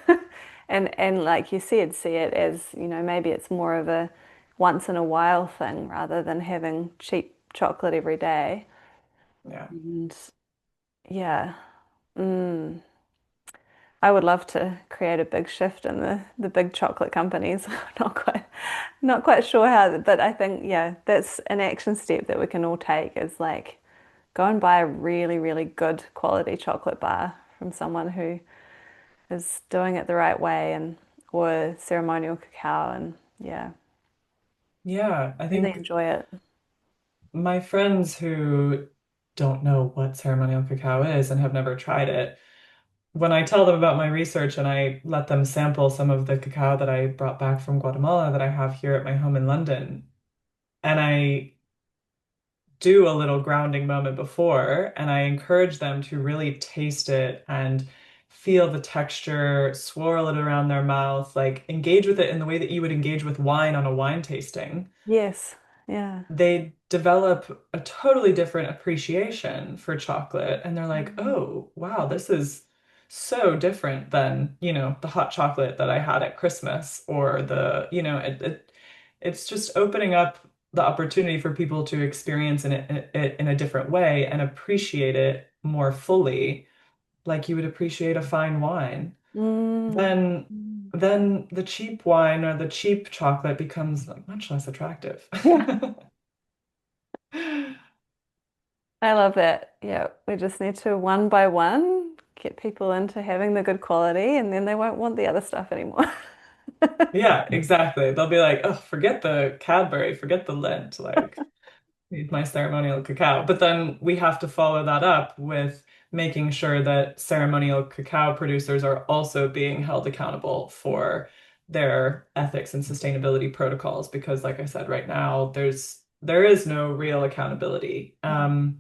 [SPEAKER 1] and like you said, see it as, maybe it's more of a once in a while thing rather than having cheap chocolate every day.
[SPEAKER 2] Yeah.
[SPEAKER 1] And yeah, mm, I would love to create a big shift in the big chocolate companies. Not quite sure how, but I think yeah, that's an action step that we can all take is like go and buy a really, really good quality chocolate bar from someone who is doing it the right way and or ceremonial cacao and yeah,
[SPEAKER 2] Yeah, I
[SPEAKER 1] really
[SPEAKER 2] think
[SPEAKER 1] enjoy it.
[SPEAKER 2] my friends who don't know what ceremonial cacao is and have never tried it, when I tell them about my research and I let them sample some of the cacao that I brought back from Guatemala that I have here at my home in London, and I do a little grounding moment before, and I encourage them to really taste it and feel the texture, swirl it around their mouth, like engage with it in the way that you would engage with wine on a wine tasting,
[SPEAKER 1] Yes. Yeah.
[SPEAKER 2] they develop a totally different appreciation for chocolate. And they're like,
[SPEAKER 1] Mm.
[SPEAKER 2] oh, wow, this is so different than, the hot chocolate that I had at Christmas or it's just opening up the opportunity for people to experience it in a different way and appreciate it more fully, like you would appreciate a fine wine.
[SPEAKER 1] Mm.
[SPEAKER 2] Then
[SPEAKER 1] Mm.
[SPEAKER 2] then the cheap wine or the cheap chocolate becomes like much less attractive.
[SPEAKER 1] Yeah. I love that. Yeah, we just need to one by one get people into having the good quality and then they won't want the other stuff anymore.
[SPEAKER 2] Yeah, exactly. They'll be like, oh, forget the Cadbury, forget the Lindt, like need my ceremonial cacao. But then we have to follow that up with making sure that ceremonial cacao producers are also being held accountable for their ethics and sustainability protocols because, like I said, right now there is no real accountability. And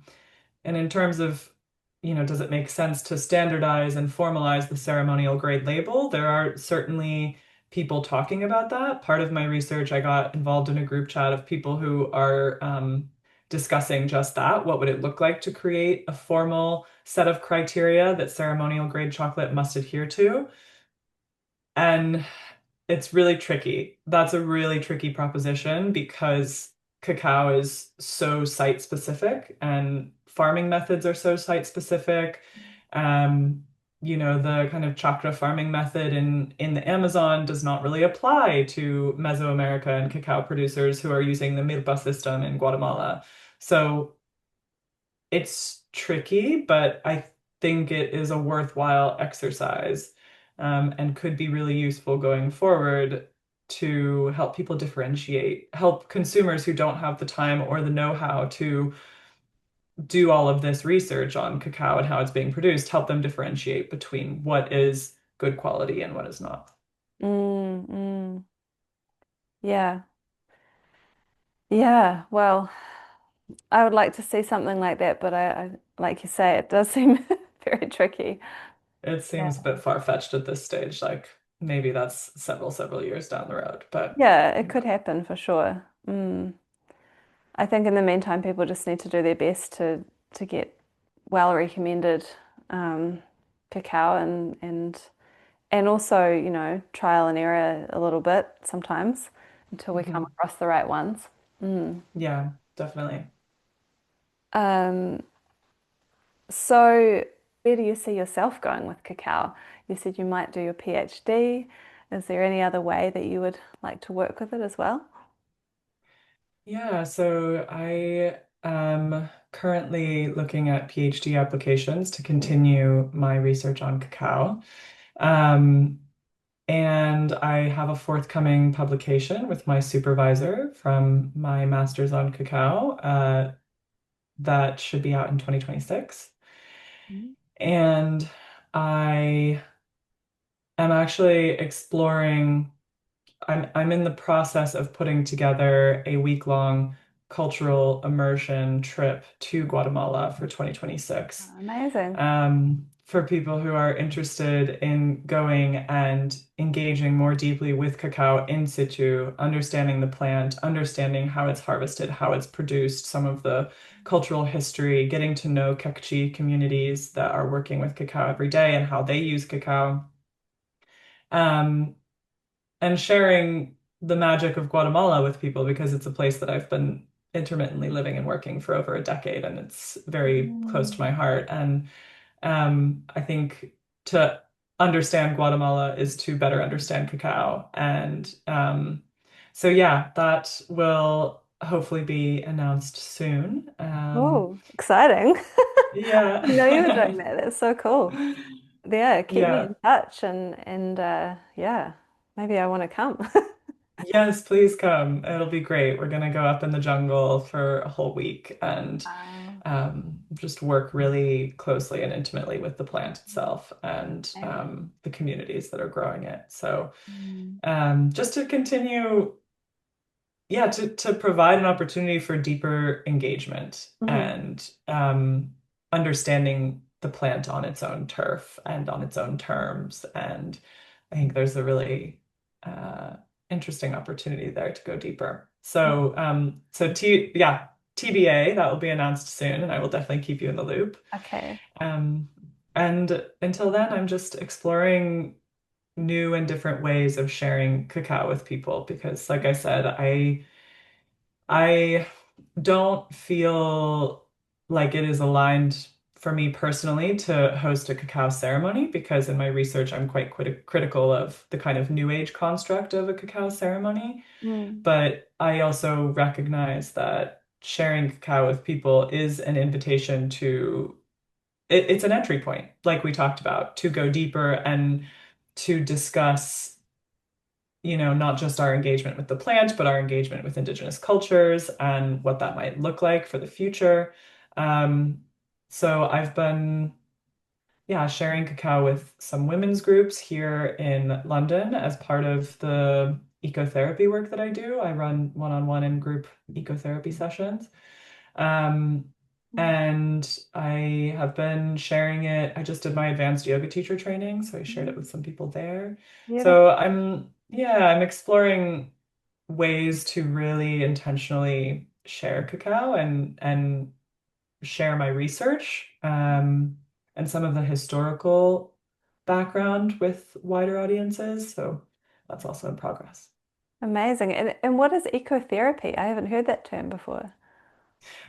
[SPEAKER 2] in terms of, does it make sense to standardize and formalize the ceremonial grade label? There are certainly people talking about that. Part of my research, I got involved in a group chat of people who are discussing just that. What would it look like to create a formal set of criteria that ceremonial grade chocolate must adhere to? And it's really tricky. That's a really tricky proposition because cacao is so site specific and farming methods are so site specific. Um, the kind of chakra farming method in the Amazon does not really apply to Mesoamerica and cacao producers who are using the milpa system in Guatemala. So it's tricky, but I think it is a worthwhile exercise, and could be really useful going forward to help people differentiate, help consumers who don't have the time or the know-how to do all of this research on cacao and how it's being produced, help them differentiate between what is good quality and what is not.
[SPEAKER 1] Mm, mm. Yeah. Yeah. Well, I would like to see something like that, but like you say, it does seem very tricky.
[SPEAKER 2] It
[SPEAKER 1] Yeah.
[SPEAKER 2] seems a bit far-fetched at this stage, like maybe that's several years down the road, but
[SPEAKER 1] Yeah, it
[SPEAKER 2] yeah.
[SPEAKER 1] could happen for sure. Mm. I think in the meantime, people just need to do their best to get well recommended um, cacao and also, trial and error a little bit sometimes until we come
[SPEAKER 2] Mhm.
[SPEAKER 1] across the right ones. Mm.
[SPEAKER 2] Yeah, definitely.
[SPEAKER 1] Um, so where do you see yourself going with cacao? You said you might do your PhD. Is there any other way that you would like to work with it as well?
[SPEAKER 2] Yeah, so I am currently looking at PhD applications to continue my research on cacao. Um, and I have a forthcoming publication with my supervisor from my master's on cacao, that should be out in 2026.
[SPEAKER 1] Mm.
[SPEAKER 2] And I am actually exploring. I'm in the process of putting together a week-long cultural immersion trip to Guatemala for 2026.
[SPEAKER 1] Amazing.
[SPEAKER 2] For people who are interested in going and engaging more deeply with cacao in situ, understanding the plant, understanding how it's harvested, how it's produced, some of the cultural history, getting to know Kekchi communities that are working with cacao every day and how they use cacao. Um, and sharing the magic of Guatemala with people because it's a place that I've been intermittently living and working for over a decade, and it's very close to
[SPEAKER 1] Mm.
[SPEAKER 2] my heart. And I think to understand Guatemala is to better understand cacao. And so, yeah, that will hopefully be announced soon.
[SPEAKER 1] Oh, exciting. I didn't know you were
[SPEAKER 2] Yeah.
[SPEAKER 1] doing that. That's so cool. Yeah, keep me
[SPEAKER 2] Yeah.
[SPEAKER 1] in touch and yeah, maybe I want to come.
[SPEAKER 2] Yes, please come. It'll be great. We're gonna go up in the jungle for a whole week and
[SPEAKER 1] Wow.
[SPEAKER 2] just work really closely and intimately with the plant itself and
[SPEAKER 1] Okay.
[SPEAKER 2] the communities that are growing it. So
[SPEAKER 1] Mm.
[SPEAKER 2] just to continue, yeah, to provide an opportunity for deeper engagement
[SPEAKER 1] Mhm.
[SPEAKER 2] and understanding the plant on its own turf and on its own terms. And I think there's a really uh, interesting opportunity there to go deeper. So TBA, that will be announced soon, and I will definitely keep you in the loop.
[SPEAKER 1] Okay.
[SPEAKER 2] Um, and until then, I'm just exploring new and different ways of sharing cacao with people because, like I said, I don't feel like it is aligned for me personally to host a cacao ceremony because in my research I'm quite critical of the kind of new age construct of a cacao ceremony.
[SPEAKER 1] Mm.
[SPEAKER 2] But I also recognize that sharing cacao with people is an invitation to it's an entry point, like we talked about, to go deeper and to discuss not just our engagement with the plant, but our engagement with indigenous cultures and what that might look like for the future. Um, so I've been, yeah, sharing cacao with some women's groups here in London as part of the ecotherapy work that I do. I run one-on-one and group ecotherapy sessions. Um, and I have been sharing it. I just did my advanced yoga teacher training, so I shared it with some people there.
[SPEAKER 1] Beautiful.
[SPEAKER 2] So I'm exploring ways to really intentionally share cacao and share my research, and some of the historical background with wider audiences. So that's also in progress.
[SPEAKER 1] Amazing. And what is ecotherapy? I haven't heard that term before.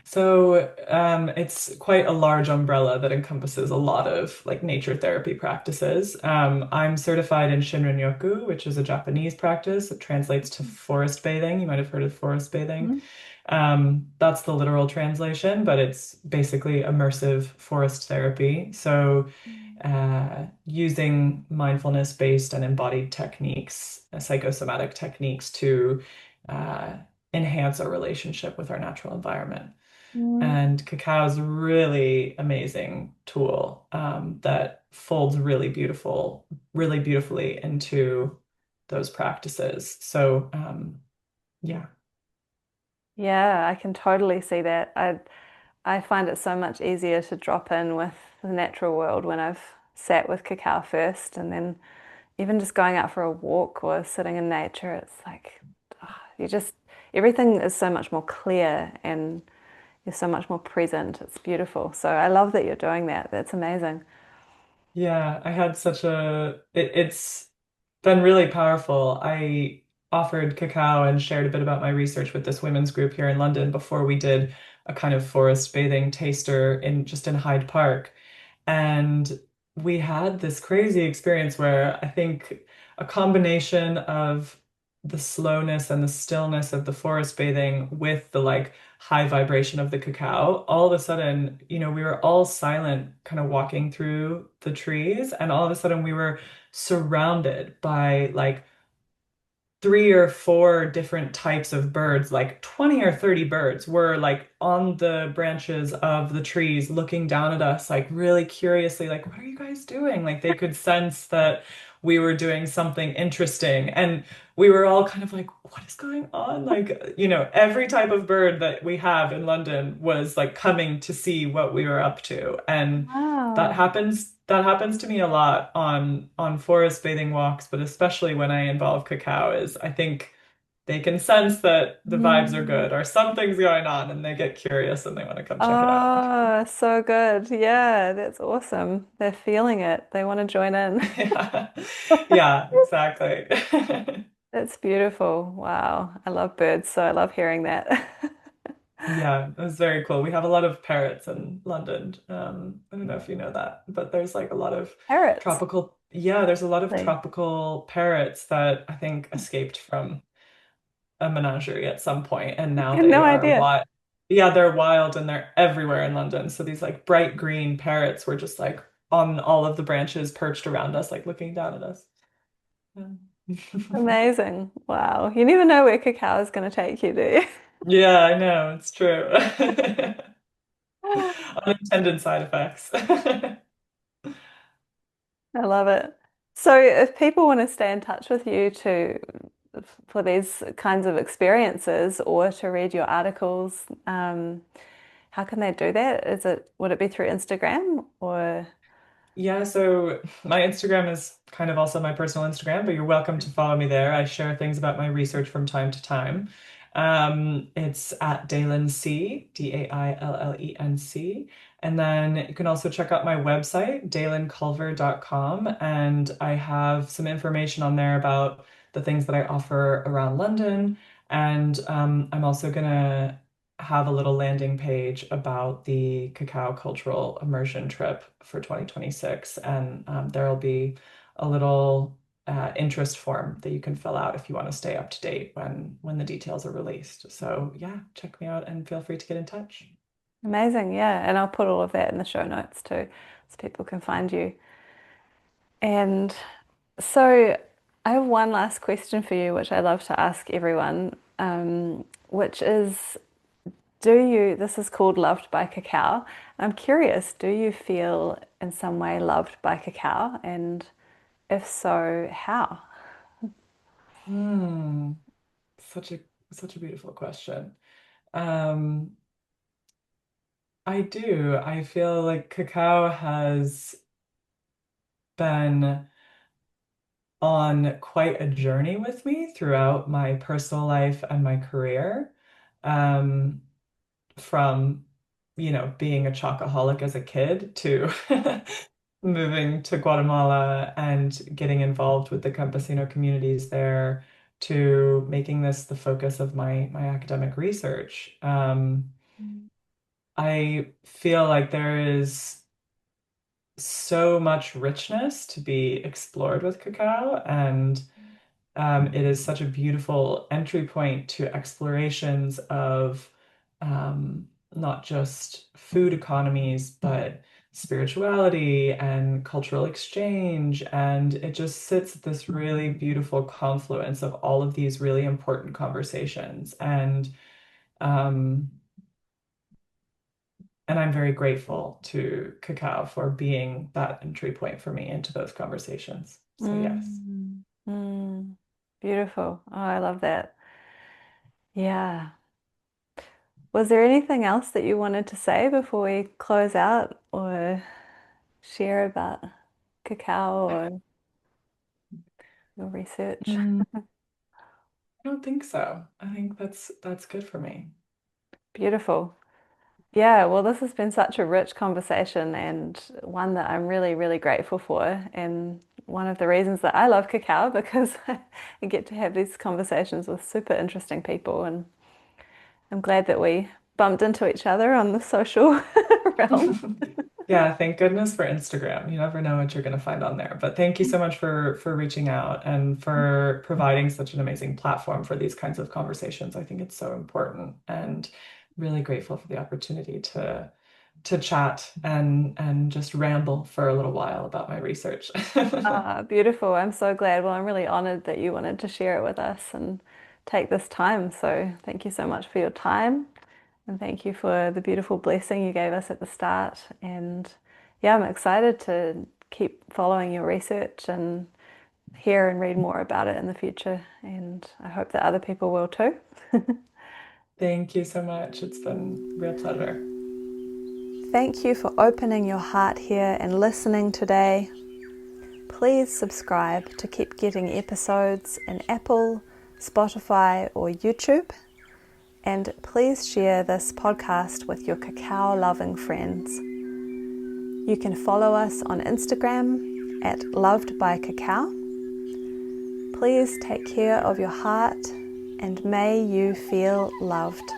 [SPEAKER 2] So it's quite a large umbrella that encompasses a lot of like nature therapy practices. I'm certified in Shinrin-yoku, which is a Japanese practice. It translates to forest bathing. You might have heard of forest bathing.
[SPEAKER 1] Mhm.
[SPEAKER 2] That's the literal translation, but it's basically immersive forest therapy. So using mindfulness-based and embodied techniques, psychosomatic techniques to uh, enhance our relationship with our natural environment.
[SPEAKER 1] Mm.
[SPEAKER 2] And cacao is a really amazing tool that folds really beautifully into those practices. So yeah.
[SPEAKER 1] Yeah, I can totally see that. I find it so much easier to drop in with the natural world when I've sat with cacao first, and then even just going out for a walk or sitting in nature, it's like you just everything is so much more clear and you're so much more present. It's beautiful. So I love that you're doing that. That's amazing.
[SPEAKER 2] Yeah, I had it's been really powerful. I offered cacao and shared a bit about my research with this women's group here in London before we did a kind of forest bathing taster in Hyde Park. And we had this crazy experience where I think a combination of the slowness and the stillness of the forest bathing with the like high vibration of the cacao, all of a sudden, we were all silent, kind of walking through the trees, and all of a sudden we were surrounded by like three or four different types of birds, like 20 or 30 birds were like on the branches of the trees looking down at us, like really curiously, like, what are you guys doing? Like they could sense that we were doing something interesting. And we were all kind of like, what is going on? Like, every type of bird that we have in London was like coming to see what we were up to. And
[SPEAKER 1] Wow.
[SPEAKER 2] that happens to me a lot on forest bathing walks, but especially when I involve cacao is I think they can sense that the vibes are
[SPEAKER 1] Mm.
[SPEAKER 2] good or something's going on and they get curious and they want to come check it out.
[SPEAKER 1] Oh, so good. Yeah, that's awesome. They're feeling it. They want to join in.
[SPEAKER 2] Yeah. Yeah, exactly.
[SPEAKER 1] That's beautiful. Wow. I love birds, so I love hearing that.
[SPEAKER 2] Yeah, it was very cool. We have a lot of parrots in London. I don't know if you know that, but there's like a lot of
[SPEAKER 1] Parrots.
[SPEAKER 2] there's a lot of
[SPEAKER 1] Really?
[SPEAKER 2] tropical parrots that I think escaped from a menagerie at some point, and
[SPEAKER 1] I
[SPEAKER 2] now
[SPEAKER 1] had no
[SPEAKER 2] they are
[SPEAKER 1] idea.
[SPEAKER 2] wild. Yeah, they're wild and they're everywhere in London. So these like bright green parrots were just like on all of the branches perched around us, like looking down at us. Yeah,
[SPEAKER 1] Amazing. Wow. You never know where cacao is going to take you, do you?
[SPEAKER 2] yeah, I know, it's true. Unintended side effects.
[SPEAKER 1] I love it. So if people want to stay in touch with you for these kinds of experiences or to read your articles, how can they do that? Would it be through Instagram or?
[SPEAKER 2] Yeah, so my Instagram is kind of also my personal Instagram, but you're welcome to follow me there. I share things about my research from time to time. It's at Daillen C, Daillenc. And then you can also check out my website, dailenculver.com. And I have some information on there about the things that I offer around London. And I'm also going to have a little landing page about the Cacao cultural immersion trip for 2026. And there'll be a little interest form that you can fill out if you want to stay up to date when the details are released. So yeah, check me out and feel free to get in touch.
[SPEAKER 1] Amazing, yeah. And I'll put all of that in the show notes too, so people can find you. And so I have one last question for you, which I love to ask everyone, which is, this is called Loved by Cacao. I'm curious, do you feel in some way loved by Cacao? And if so, how?
[SPEAKER 2] Hmm, such a such a beautiful question. Um, I do. I feel like Cacao has been on quite a journey with me throughout my personal life and my career. Um, from, being a chocoholic as a kid to moving to Guatemala and getting involved with the campesino communities there to making this the focus of my academic research. I feel like there is so much richness to be explored with cacao, and it is such a beautiful entry point to explorations of not just food economies, but spirituality and cultural exchange. And it just sits at this really beautiful confluence of all of these really important conversations. Um, and I'm very grateful to Cacao for being that entry point for me into those conversations. So yes.
[SPEAKER 1] Mm, mm, beautiful. Oh, I love that. Yeah. Was there anything else that you wanted to say before we close out or share about cacao or your research?
[SPEAKER 2] Mm, I don't think so. I think that's good for me.
[SPEAKER 1] Beautiful. Yeah, well, this has been such a rich conversation and one that I'm really, really grateful for. And one of the reasons that I love cacao because I get to have these conversations with super interesting people. And I'm glad that we bumped into each other on the social realm.
[SPEAKER 2] Yeah, thank goodness for Instagram. You never know what you're going to find on there. But thank you so much for reaching out and for providing such an amazing platform for these kinds of conversations. I think it's so important and really grateful for the opportunity to chat and just ramble for a little while about my research.
[SPEAKER 1] Ah, beautiful. I'm so glad. Well, I'm really honored that you wanted to share it with us and take this time. So thank you so much for your time. And thank you for the beautiful blessing you gave us at the start. And yeah, I'm excited to keep following your research and hear and read more about it in the future. And I hope that other people will too.
[SPEAKER 2] Thank you so much. It's been a real pleasure.
[SPEAKER 1] Thank you for opening your heart here and listening today. Please subscribe to keep getting episodes in Apple, Spotify, or YouTube. And please share this podcast with your cacao loving friends. You can follow us on Instagram at Loved by Cacao. Please take care of your heart and may you feel loved.